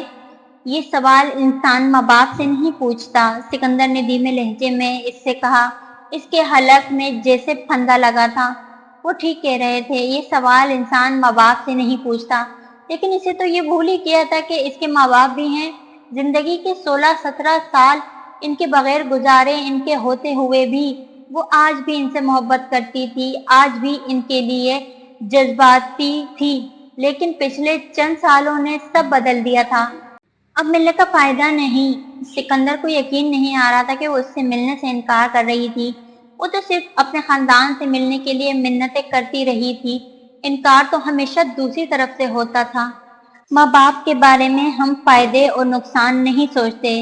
یہ سوال انسان ماں باپ سے نہیں پوچھتا، سکندر نے دھیمے لہجے میں اس سے کہا۔ اس کے حلق میں جیسے پھندا لگا تھا۔ وہ ٹھیک کہہ رہے تھے، یہ سوال انسان ماں باپ سے نہیں پوچھتا، لیکن اسے تو یہ بھول ہی کیا تھا کہ اس کے ماں باپ بھی ہیں۔ زندگی کے 16-17 سال ان کے بغیر گزارے، ان کے ہوتے ہوئے بھی وہ آج بھی ان سے محبت کرتی تھی، آج بھی ان کے لیے جذباتی تھی، لیکن پچھلے چند سالوں نے سب بدل دیا تھا۔ اب ملنے کا فائدہ نہیں۔ سکندر کو یقین نہیں آ رہا تھا کہ وہ اس سے ملنے سے انکار کر رہی تھی۔ وہ تو صرف اپنے خاندان سے ملنے کے لیے منتیں کرتی رہی تھی، انکار تو ہمیشہ دوسری طرف سے ہوتا تھا۔ ماں باپ کے بارے میں ہم فائدے اور نقصان نہیں سوچتے،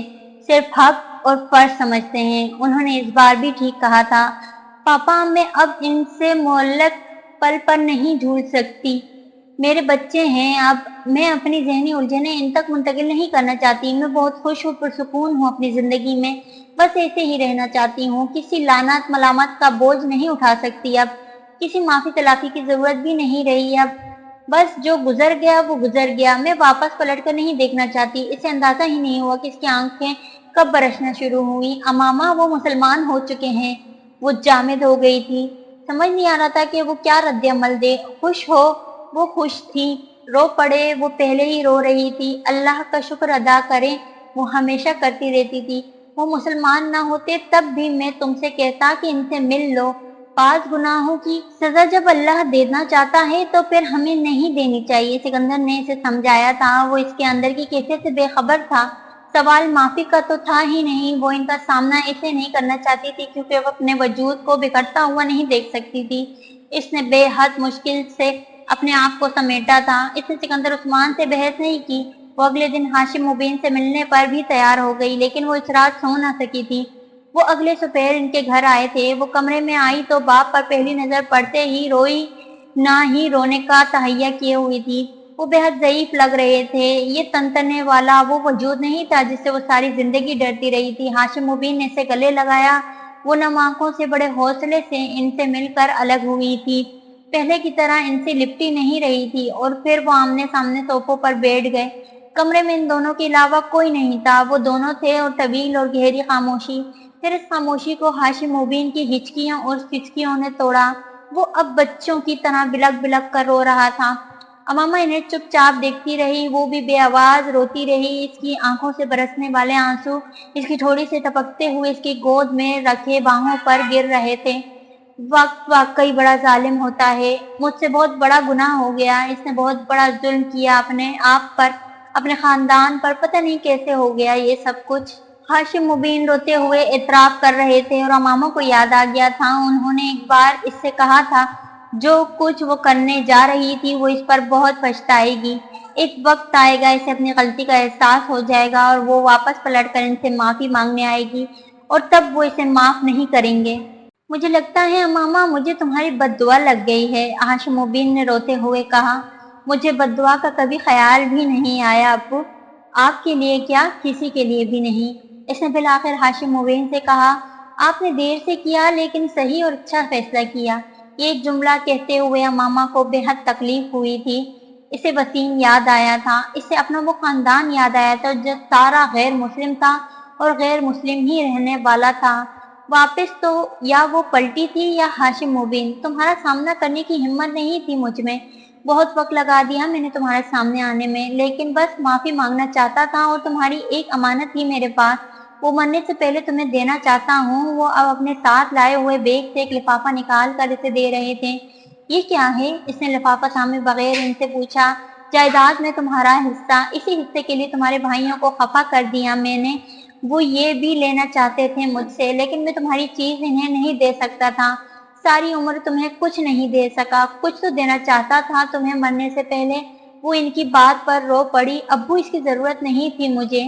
صرف حق اور فرض سمجھتے ہیں۔ انہوں نے اس بار بھی ٹھیک کہا تھا۔ پاپا، میں اب ان سے معلق پل پر نہیں جھول سکتی۔ میرے بچے ہیں، اب میں اپنی ذہنی الجھنیں ان تک منتقل نہیں کرنا چاہتی۔ میں بہت خوش اور پرسکون ہوں اپنی زندگی میں، بس ایسے ہی رہنا چاہتی ہوں۔ کسی لعنت ملامت کا بوجھ نہیں اٹھا سکتی اب، کسی معافی تلافی کی ضرورت بھی نہیں رہی اب۔ بس جو گزر گیا وہ گزر گیا، میں واپس پلٹ کر نہیں دیکھنا چاہتی۔ اسے اندازہ ہی نہیں ہوا کہ اس کی آنکھیں کب برسنا شروع ہوئی۔ امامہ، وہ مسلمان ہو چکے ہیں۔ وہ جامد ہو گئی تھی، سمجھ نہیں آ رہا تھا کہ وہ کیا رد عمل دے۔ خوش ہو، وہ خوش تھی، رو پڑے، وہ پہلے ہی رو رہی تھی۔ اللہ کا شکر ادا کریں، وہ ہمیشہ کرتی رہتی تھی۔ وہ مسلمان نہ ہوتے تب بھی میں تم سے کہتا کہ ان سے مل لو۔ بعض گناہوں کی سزا جب اللہ دینا چاہتا ہے تو پھر ہمیں نہیں دینی چاہیے، سکندر نے اسے سمجھایا تھا۔ وہ اس کے اندر کی کیفیت سے بے خبر تھا۔ سوال معافی کا تو تھا ہی نہیں۔ وہ ان کا سامنا اسے نہیں کرنا چاہتی تھی کیونکہ وہ اپنے وجود کو بکھرتا ہوا نہیں دیکھ سکتی تھی۔ اس نے بے حد مشکل سے اپنے آپ کو سمیٹا تھا۔ اس نے سکندر عثمان سے بحث نہیں کی۔ وہ اگلے دن ہاشم مبین سے ملنے پر بھی تیار ہو گئی، لیکن وہ اس رات سو نہ سکی تھی۔ وہ اگلے دوپہر ان کے گھر آئے تھے۔ وہ کمرے میں آئی تو باپ پر پہلی نظر پڑتے ہی روئی نہ ہی رونے کا تہیہ کیے ہوئی تھی۔ وہ بے حد ضعیف لگ رہے تھے۔ یہ تنتنے والا وہ وجود نہیں تھا جس سے وہ ساری زندگی ڈرتی رہی تھی۔ ہاشم مبین نے اسے گلے لگایا۔ وہ نم آنکھوں سے بڑے حوصلے سے ان سے مل کر الگ ہوئی تھی، پہلے کی طرح ان سے لپٹی نہیں رہی تھی، اور پھر وہ آمنے سامنے صوفوں پر بیٹھ گئے۔ کمرے میں ان دونوں کے علاوہ کوئی نہیں تھا، وہ دونوں تھے اور طویل اور گہری خاموشی۔ پھر اس خاموشی کو ہاشم مبین کی ہچکیوں اور سچکیوں نے توڑا۔ وہ اب بچوں کی طرح بلک بلک کر رو رہا تھا۔ امامہ انہیں چپ چاپ دیکھتی رہی، وہ بھی بے آواز روتی رہی۔ اس کی آنکھوں سے برسنے والے آنسو اس کی ٹھوڑی سے ٹپکتے ہوئے اس کی گود میں رکھے باہوں پر گر رہے تھے۔ وقت واقعی بڑا ظالم ہوتا ہے، مجھ سے بہت بڑا گناہ ہو گیا، اس نے بہت بڑا ظلم کیا اپنے آپ پر، اپنے خاندان پر، پتہ نہیں کیسے ہو گیا یہ سب کچھ۔ ہاشم مبین روتے ہوئے اعتراف کر رہے تھے اور امامہ کو یاد آ گیا تھا، انہوں نے ایک بار اس سے کہا تھا جو کچھ وہ کرنے جا رہی تھی وہ اس پر بہت پچھتائے گی۔ ایک وقت آئے گا اسے اپنی غلطی کا احساس ہو جائے گا اور وہ واپس پلٹ کر ان سے معافی مانگنے آئے گی، اور تب وہ اسے معاف نہیں کریں گے۔ مجھے لگتا ہے امامہ مجھے تمہاری بد دعا لگ گئی ہے، ہاشم مبین نے روتے ہوئے کہا۔ مجھے بد دعا کا کبھی خیال بھی نہیں آیا ابو، آپ کے لیے کیا کسی کے لیے بھی نہیں، اس نے بالآخر ہاشم مبین سے کہا۔ آپ نے دیر سے کیا لیکن صحیح اور اچھا فیصلہ کیا۔ یہ ایک جملہ کہتے ہوئے امامہ کو بے حد تکلیف ہوئی تھی۔ اسے وسیم یاد آیا تھا، اسے اپنا وہ خاندان یاد آیا تھا جو سارا غیر مسلم تھا اور غیر مسلم ہی رہنے والا تھا۔ واپس تو یا وہ پلٹی تھی یا ہاشم مبین، تمہارا سامنا کرنے کی ہمت نہیں تھی مجھ میں۔ بہت وقت لگا دیا میں نے تمہارے سامنے آنے میں، لیکن بس معافی مانگنا چاہتا تھا اور تمہاری ایک امانت تھی میرے پاس۔ وہ مرنے سے پہلے تمہیں دینا چاہتا ہوں۔ وہ اب اپنے ساتھ لائے ہوئے بیگ سے ایک لفافہ نکال کر اسے دے رہے تھے۔ یہ کیا ہے؟ اس نے لفافہ تھامے بغیر ان سے پوچھا۔ جائیداد میں تمہارا حصہ، اسی حصے کے لیے تمہارے بھائیوں کو خفا کر دیا میں نے۔ وہ یہ بھی لینا چاہتے تھے مجھ سے، لیکن میں تمہاری چیز انہیں نہیں دے سکتا تھا۔ ساری عمر تمہیں کچھ نہیں دے سکا، کچھ تو دینا چاہتا تھا تمہیں مرنے سے پہلے۔ وہ ان کی بات پر رو پڑی۔ ابو، اس کی ضرورت نہیں تھی مجھے،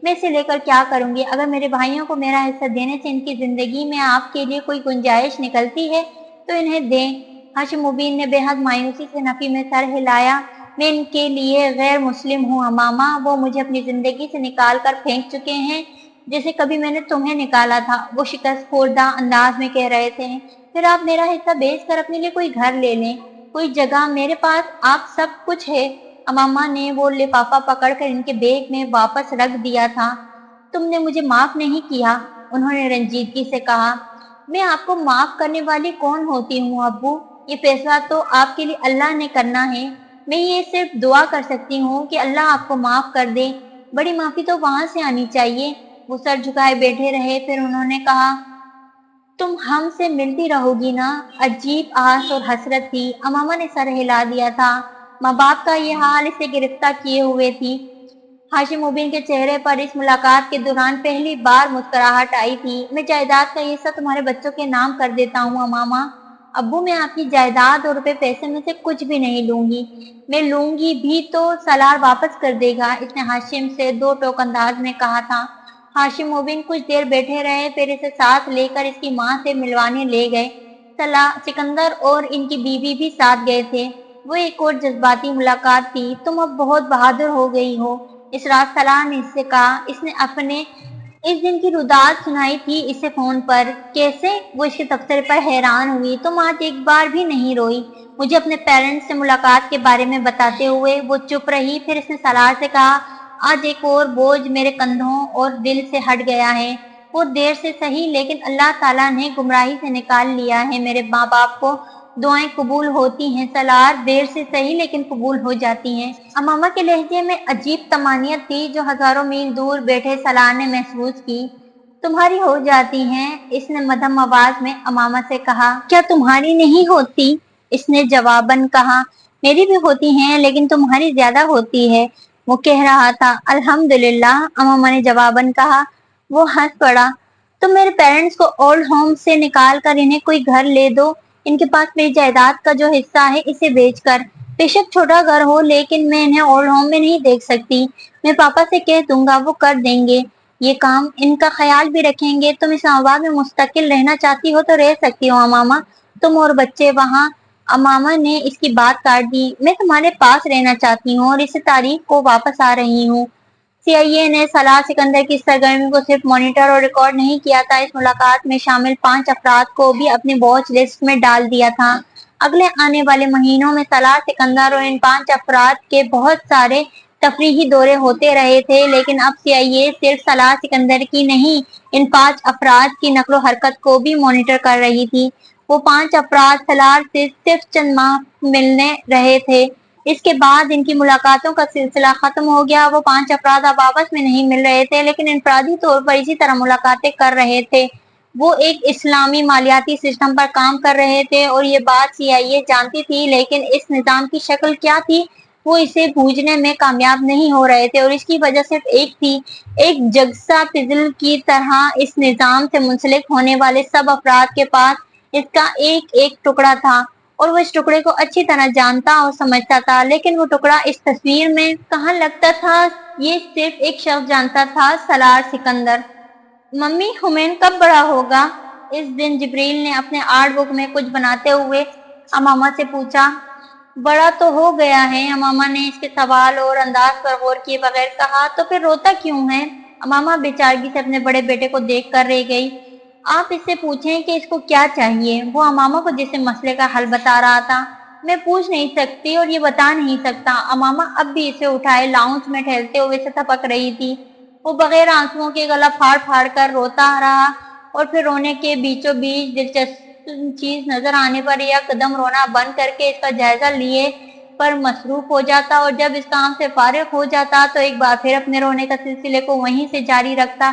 میں اسے لے کر کیا کروں گی؟ اگر میرے بھائیوں کو میرا حصہ دینے سے ان کی زندگی میں آپ کے لیے کوئی گنجائش نکلتی ہے تو انہیں دیں۔ ہاشم مبین نے بے حد مایوسی سے نفی میں سر ہلایا۔ میں ان کے لیے غیر مسلم ہوں امامہ، وہ مجھے اپنی زندگی سے نکال کر پھینک چکے ہیں جیسے کبھی میں نے تمہیں نکالا تھا، وہ شکست خوردہ انداز میں کہہ رہے تھے۔ پھر آپ میرا حصہ بیچ کر اپنے لیے کوئی گھر لے لیں، کوئی جگہ، میرے پاس آپ سب کچھ ہے۔ امامہ نے وہ لفافہ پکڑ کر ان کے بیگ میں واپس رکھ دیا تھا۔ تم نے مجھے معاف نہیں کیا، انہوں نے رنجیدگی سے کہا۔ میں آپ کو معاف کرنے والی کون ہوتی ہوں ابو؟ یہ فیصلہ تو آپ کے لیے اللہ نے کرنا ہے۔ میں یہ صرف دعا کر سکتی ہوں کہ اللہ آپ کو معاف کر دے۔ بڑی معافی تو وہاں سے آنی چاہیے۔ وہ سر جھکائے بیٹھے رہے، پھر انہوں نے کہا، تم ہم سے ملتی رہو گی نا؟ عجیب آس اور حسرت تھی۔ امامہ نے سر ہلا دیا تھا۔ ماں باپ کا یہ حال اسے گرفتار کیے ہوئے تھی۔ ہاشم مبین کے چہرے پر اس ملاقات کے دوران پہلی بار مسکراہٹ آئی تھی۔ میں جائیداد کا حصہ تمہارے بچوں کے نام کر دیتا ہوں امامہ۔ ابو، میں آپ کی جائیداد اور روپے پیسے میں سے کچھ بھی نہیں لوں گی۔ میں لوں گی بھی تو سالار واپس کر دے گا، اس نے ہاشم سے دو ٹوک انداز میں کہا تھا۔ ہاشم مبین کچھ دیر بیٹھے رہے، پھر اسے ساتھ لے کر اس کی ماں سے ملوانے لے گئے۔ سکندر اور ان کی بیوی بھی ساتھ گئے تھے۔ وہ ایک اور جذباتی ملاقات تھی۔ تم اب بہت بہادر ہو گئی ہو، اس رات سالار نے اس سے کہا۔ اس نے اپنے اس دن کی روداد سنائی تھی اسے فون پر۔ کیسے؟ وہ اس کے تبصرے پر حیران ہوئی۔ تم آج ایک بار بھی نہیں روئی مجھے اپنے پیرنٹس سے ملاقات کے بارے میں بتاتے ہوئے۔ وہ چپ رہی، پھر اس نے سالار سے کہا، آج ایک اور بوجھ میرے کندھوں اور دل سے ہٹ گیا ہے۔ وہ دیر سے صحیح لیکن اللہ تعالیٰ نے گمراہی سے نکال لیا ہے میرے ماں باپ کو۔ دعائیں قبول ہوتی ہیں سالار، دیر سے صحیح لیکن قبول ہو جاتی ہیں۔ امامہ کے لہجے میں عجیب طمانینت تھی جو ہزاروں میل دور بیٹھے سالار نے محسوس کی۔ تمہاری ہو جاتی ہیں، اس نے مدھم آواز میں امامہ سے کہا۔ کیا تمہاری نہیں ہوتی؟ اس نے جواباً کہا۔ میری بھی ہوتی ہیں لیکن تمہاری زیادہ ہوتی ہے، وہ کہہ رہا تھا۔ الحمدللہ، امامہ نے جواباً کہا۔ وہ ہنس پڑا۔ تم میرے پیرنٹس کو اولڈ ہوم سے نکال کر انہیں کوئی گھر لے دو، ان کے پاس میری جائیداد کا جو حصہ ہے اسے بیچ کر۔ بے شک چھوٹا گھر ہو لیکن میں انہیں اولڈ ہوم میں نہیں دیکھ سکتی۔ میں پاپا سے کہہ دوں گا، وہ کر دیں گے یہ کام، ان کا خیال بھی رکھیں گے۔ تم اسلام آباد میں مستقل رہنا چاہتی ہو تو رہ سکتی ہو امامہ، تم اور بچے وہاں۔ امامہ نے اس کی بات کاٹ دی۔ میں تمہارے پاس رہنا چاہتی ہوں اور اس تاریخ کو واپس آ رہی ہوں۔ CIA نے سالار سکندر کی سرگرمی کو صرف مانیٹر اور ریکارڈ نہیں کیا تھا، اس ملاقات میں شامل 5 افراد کو بھی اپنی واچ لسٹ میں ڈال دیا تھا۔ اگلے آنے والے مہینوں میں سالار سکندر اور ان 5 افراد کے بہت سارے تفریحی دورے ہوتے رہے تھے، لیکن اب CIA صرف سالار سکندر کی نہیں، ان 5 افراد کی نقل و حرکت کو بھی مانیٹر کر رہی تھی۔ وہ 5 افراد سالار سے صرف چند ماہ ملنے رہے تھے، اس کے بعد ان کی ملاقاتوں کا سلسلہ ختم ہو گیا۔ وہ 5 افراد اب آپس میں نہیں مل رہے تھے لیکن انفرادی طور پر اسی طرح ملاقاتیں کر رہے تھے۔ وہ ایک اسلامی مالیاتی سسٹم پر کام کر رہے تھے اور یہ بات CIA جانتی تھی، لیکن اس نظام کی شکل کیا تھی وہ اسے بوجھنے میں کامیاب نہیں ہو رہے تھے، اور اس کی وجہ صرف ایک تھی، ایک جگسا پزل کی طرح اس نظام سے منسلک ہونے والے سب افراد کے پاس اس کا ایک ایک ٹکڑا تھا اور وہ اس ٹکڑے کو اچھی طرح جانتا اور سمجھتا تھا، لیکن وہ ٹکڑا اس تصویر میں کہاں لگتا تھا یہ صرف ایک شخص جانتا تھا، سالار سکندر۔ ممی، حمین کب بڑا ہوگا؟ اس دن جبریل نے اپنے آرٹ بک میں کچھ بناتے ہوئے امامہ سے پوچھا۔ بڑا تو ہو گیا ہے، امامہ نے اس کے سوال اور انداز پر غور کیے بغیر کہا۔ تو پھر روتا کیوں ہے؟ امامہ بے چارگی سے اپنے بڑے بیٹے کو دیکھ کر رہ گئی۔ آپ اس سے پوچھیں کہ اس کو کیا چاہیے، وہ امامہ کو جسے مسئلے کا حل بتا رہا تھا۔ میں پوچھ نہیں سکتی اور یہ بتا نہیں سکتا۔ امامہ اب بھی اسے اٹھائے لاؤنج میں ٹہلتے ہوئے سے تھپک رہی تھی۔ وہ بغیر آنسوؤں کے گلا پھاڑ پھاڑ کر روتا رہا اور پھر رونے کے بیچوں بیچ دلچسپ چیز نظر آنے پر یک قدم رونا بند کر کے اس کا جائزہ لیے پر مصروف ہو جاتا، اور جب اس کام سے فارغ ہو جاتا تو ایک بار پھر اپنے رونے کا سلسلے کو وہیں سے جاری رکھتا۔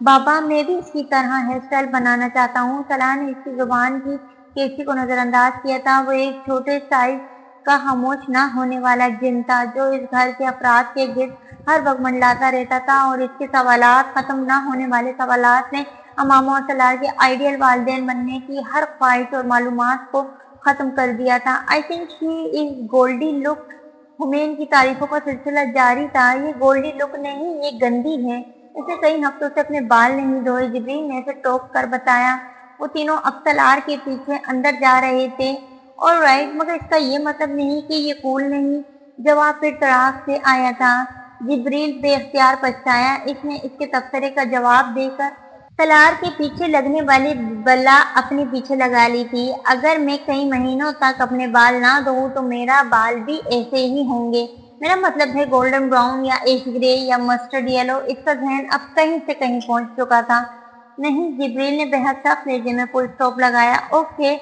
بابا میں بھی اس کی طرح ہیئر اسٹائل بنانا چاہتا ہوں۔ سلاح نے اس کی زبان کی کیچی کو نظر انداز کیا تھا۔ وہ ایک چھوٹے سائز کا خاموش نہ ہونے والا جن تھا جو اس گھر کے افراد کے گرد ہر وقت منڈلاتا رہتا تھا، اور اس کے سوالات، ختم نہ ہونے والے سوالات نے امامہ اور سلاح کے آئیڈیل والدین بننے کی ہر خواہش اور معلومات کو ختم کر دیا تھا۔ آئی تھنک شی از گولڈی لک۔ حمین کی تعریفوں کا سلسلہ جاری تھا۔ یہ گولڈی لک نہیں، یہ گندی ہے۔ اس نے کئی ہفتوں سے اپنے بال نہیں دھوئے، جبریل نے اسے ٹوک کر بتایا۔ وہ تینوں اب سلاح کے پیچھے اندر جا رہے تھے۔ اور رائٹ، مگر اس کا یہ مطلب نہیں کہ یہ کول نہیں۔ جواب پھر تڑاک سے آیا تھا۔ جبریل بے اختیار پچھتایا۔ اس نے اس کے تبصرے کا جواب دے کر سلار کے پیچھے لگنے والی بلا اپنے پیچھے لگا لی تھی۔ اگر میں کئی مہینوں تک اپنے بال نہ دھوؤں تو میرا بال بھی ایسے ہی ہوں گے۔ میرا مطلب ہے گولڈن براؤن یا ایش گرے یا مسٹرڈ یلو۔ اس کا ذہن اب کہیں سے کہیں پہنچ چکا تھا۔ نہیں، جبریل نے بہت سخت لہجے میں فل اسٹاپ لگایا۔ اوکے،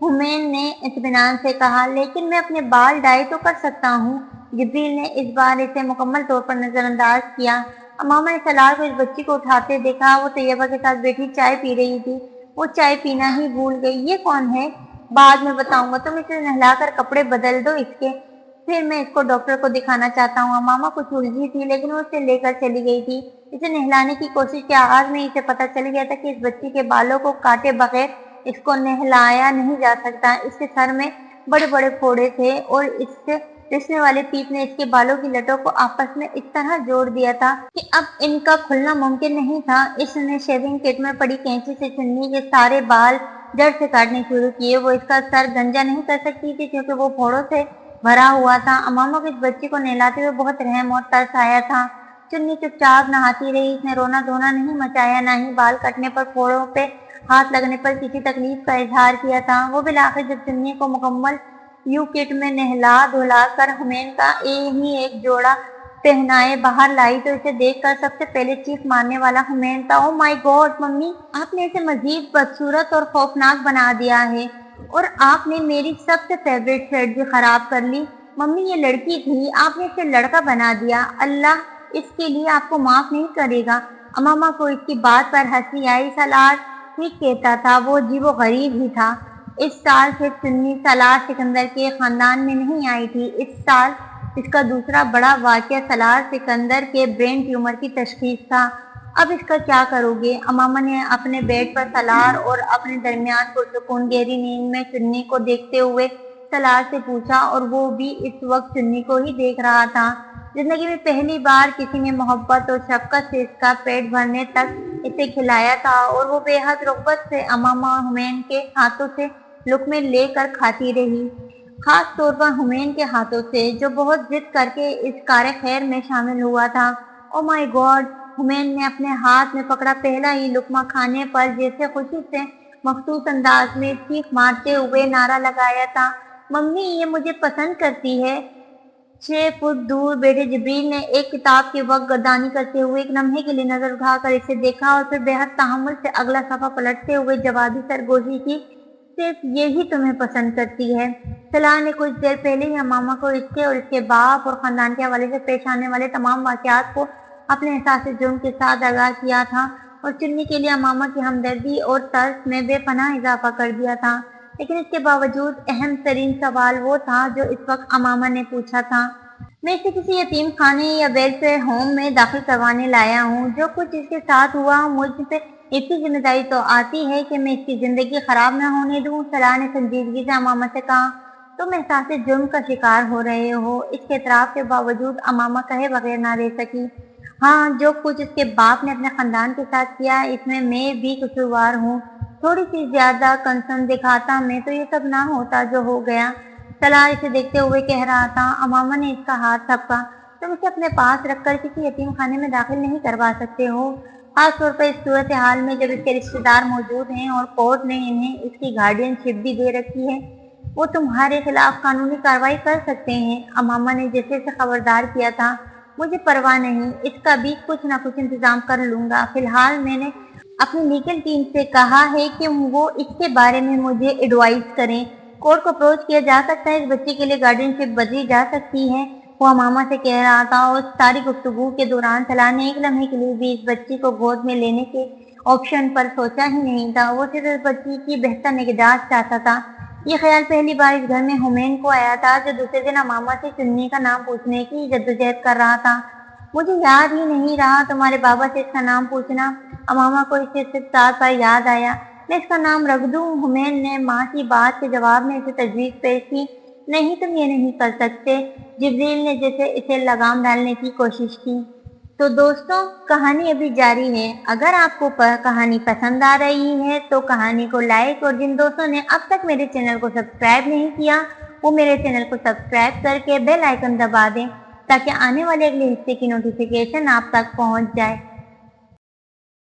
حمین نے اطمینان سے کہا، لیکن میں اپنے بال ڈائی تو کر سکتا ہوں۔ جبریل نے اس بار اسے مکمل طور پر نظر انداز کیا۔ امامہ نے سلار کو اس بچی کو اٹھاتے دیکھا۔ وہ طیبہ کے ساتھ بیٹھی چائے پی رہی تھی۔ وہ چائے پینا ہی بھول گئی۔ یہ کون ہے؟ بعد میں بتاؤں گا، تم اسے نہلا کر کپڑے بدل دو اس کے، پھر میں اس کو ڈاکٹر کو دکھانا چاہتا ہوں۔ امامہ کچھ الجھی تھی لیکن وہ اسے لے کر چلی گئی تھی۔ اسے نہلانے کی کوشش کے آغاز میں اسے پتہ چل گیا تھا کہ اس بچی کے بالوں کو کاٹے بغیر اس کو نہلایا نہیں جا سکتا۔ اس کے سر میں بڑے بڑے پھوڑے تھے اور اس سے رسنے والے پیپ نے اس کے بالوں کی لٹوں کو آپس میں اس طرح جوڑ دیا تھا کہ اب ان کا کھلنا ممکن نہیں تھا۔ اس نے شیونگ کٹ میں پڑی کینچی سے چننی کے سارے بال جڑ سے کاٹنے شروع کیے۔ وہ اس کا سر گنجا نہیں کر سکتی تھی کیونکہ وہ پھوڑوں سے بھرا ہوا تھا۔ امامہ کو اس بچی کو نہلاتے ہوئے بہت رحم اور ترس آیا تھا۔ چننی چپ چاپ نہاتی رہی۔ اس نے رونا دھونا نہیں مچایا، نہ ہی بال کٹنے پر، پھوڑوں پہ ہاتھ لگنے پر کسی تکلیف کا اظہار کیا تھا۔ وہ بالآخر جب چننی کو مکمل یو کٹ میں نہلا دھلا کر حمین کا ہی ایک جوڑا پہنائے باہر لائی تو اسے دیکھ کر سب سے پہلے چیخ مارنے والا حمین تھا۔ او مائی گاڈ ممی، آپ نے اسے مزید بدصورت اور خوفناک بنا دیا ہے، اور آپ نے میری سب سے فیوریٹ شرٹ بھی خراب کر لی۔ ممی، یہ لڑکی تھی، آپ نے اسے لڑکا بنا دیا۔ اللہ اس کے لیے آپ کو معاف نہیں کرے گا۔ امامہ کو اس کی بات پر ہنسی آئی۔ سلار ٹھیک کہتا تھا، وہ عجیب و غریب ہی تھا۔ اس سال سے چننی سلار سکندر کے خاندان میں نہیں آئی تھی۔ اس سال اس کا دوسرا بڑا واقعہ سلار سکندر کے برین ٹیومر کی تشخیص تھا۔ اب اس کا کیا کرو گے؟ امامہ نے اپنے بیڈ پر سلار اور اپنے درمیان پرسکون گہری نیند میں چننی کو دیکھتے ہوئے سلار سے پوچھا، اور وہ بھی اس وقت چننی کو ہی دیکھ رہا تھا۔ زندگی میں پہلی بار کسی نے محبت اور شفقت سے اس کا پیٹ بھرنے تک اسے کھلایا تھا، اور وہ بے حد رغبت سے امامہ حمین کے ہاتھوں سے لقمے لے کر کھاتی رہی، خاص طور پر حمین کے ہاتھوں سے، جو بہت ضد کر کے اس کار خیر میں شامل ہوا تھا۔ او مائی گاڈ، حمین نے اپنے ہاتھ میں پکڑا پہلا ہی لقمہ کھانے پر جیسے خوشی سے مخصوص انداز میں چیخ مارتے ہوئے نعرہ لگایا تھا، ممی یہ مجھے پسند کرتی ہے۔ 6 فٹ دور بیٹھے جبریل نے ایک کتاب کے وقت گردانی کرتے ہوئے ایک لمحے کے لیے نظر اٹھا کر اسے دیکھا، اور پھر بے حد تحمل سے اگلا صفحہ پلٹتے ہوئے جوابی سرگوشی کی، صرف یہی تمہیں پسند کرتی ہے۔ سلار نے کچھ دیر پہلے ہی امامہ کو اس کے اور اس کے باپ اور خاندان کے حوالے سے پیش آنے والے تمام واقعات کو اپنے احساس جرم کے ساتھ آگاہ کیا تھا، اور چننی کے لیے امامہ کی ہمدردی اور ترس میں بے پناہ اضافہ کر دیا تھا۔ لیکن اس کے باوجود اہم ترین سوال وہ تھا جو اس وقت امامہ نے پوچھا تھا۔ میں اسے کسی یتیم خانے یا ویلفیئر ہوم میں داخل کروانے لایا ہوں۔ جو کچھ اس کے ساتھ ہوا، مجھ پہ اتنی ذمہ داری تو آتی ہے کہ میں اس کی زندگی خراب نہ ہونے دوں۔ سلار نے سنجیدگی سے امامہ سے کہا، تم احساس جرم کا شکار ہو رہے ہو۔ اس کے اعتراف کے باوجود امامہ کہے بغیر نہ رہ سکی۔ ہاں، جو کچھ اس کے باپ نے اپنے خاندان کے ساتھ کیا، اس میں بھی قصوروار ہوں۔ تھوڑی سی زیادہ کنسرن دکھاتا میں تو یہ سب نہ ہوتا جو ہو گیا۔ سلار اسے دیکھتے ہوئے کہہ رہا تھا۔ امامہ نے اس کا ہاتھ تھپکا۔ تم اسے اپنے پاس رکھ کر کسی یتیم خانے میں داخل نہیں کروا سکتے ہو، خاص طور پر اس صورتحال میں جب اس کے رشتہ دار موجود ہیں اور کورٹ نے انہیں اس کی گارڈین شپ بھی دے رکھی ہے۔ وہ تمہارے خلاف قانونی کارروائی کر سکتے ہیں۔ امامہ نے جیسے اسے خبردار کیا تھا، مجھے پرواہ نہیں، اس کا بھی کچھ نہ کچھ انتظام کر لوں گا۔ فی الحال میں نے اپنی لیگل ٹیم سے کہا ہے کہ وہ اس کے بارے میں مجھے ایڈوائز کریں۔ کورٹ کو اپروچ کیا جا سکتا ہے، اس بچی کے لیے گارڈین شپ بدلی جا سکتی ہے۔ وہ امامہ سے کہہ رہا تھا اور اس ساری گفتگو کے دوران سلاح نے ایک لمحے کے لیے بھی اس بچی کو گود میں لینے کے آپشن پر سوچا ہی نہیں تھا۔ وہ صرف اس بچی کی بہتر نگہداشت چاہتا تھا۔ یہ خیال پہلی بار اس گھر میں حمین کو آیا تھا جو دوسرے دن امامہ سے چننی کا نام پوچھنے کی جدوجہد کر رہا تھا۔ مجھے یاد ہی نہیں رہا تمہارے بابا سے اس کا نام پوچھنا۔ امامہ کو اس کے استفسار پر یاد آیا۔ میں اس کا نام رکھ دوں؟ حمین نے ماں کی بات کے جواب میں اسے تجویز پیش کی۔ نہیں، تم یہ نہیں کر سکتے۔ جبریل نے جیسے اسے لگام ڈالنے کی کوشش کی۔ تو دوستوں، کہانی ابھی جاری ہے۔ اگر آپ کو کہانی پسند آ رہی ہے تو کہانی کو لائک، اور جن دوستوں نے اب تک میرے چینل کو سبسکرائب نہیں کیا وہ میرے چینل کو سبسکرائب کر کے بیل آئیکن دبا دیں تاکہ آنے والے اگلے حصے کی نوٹیفیکیشن آپ تک پہنچ جائے۔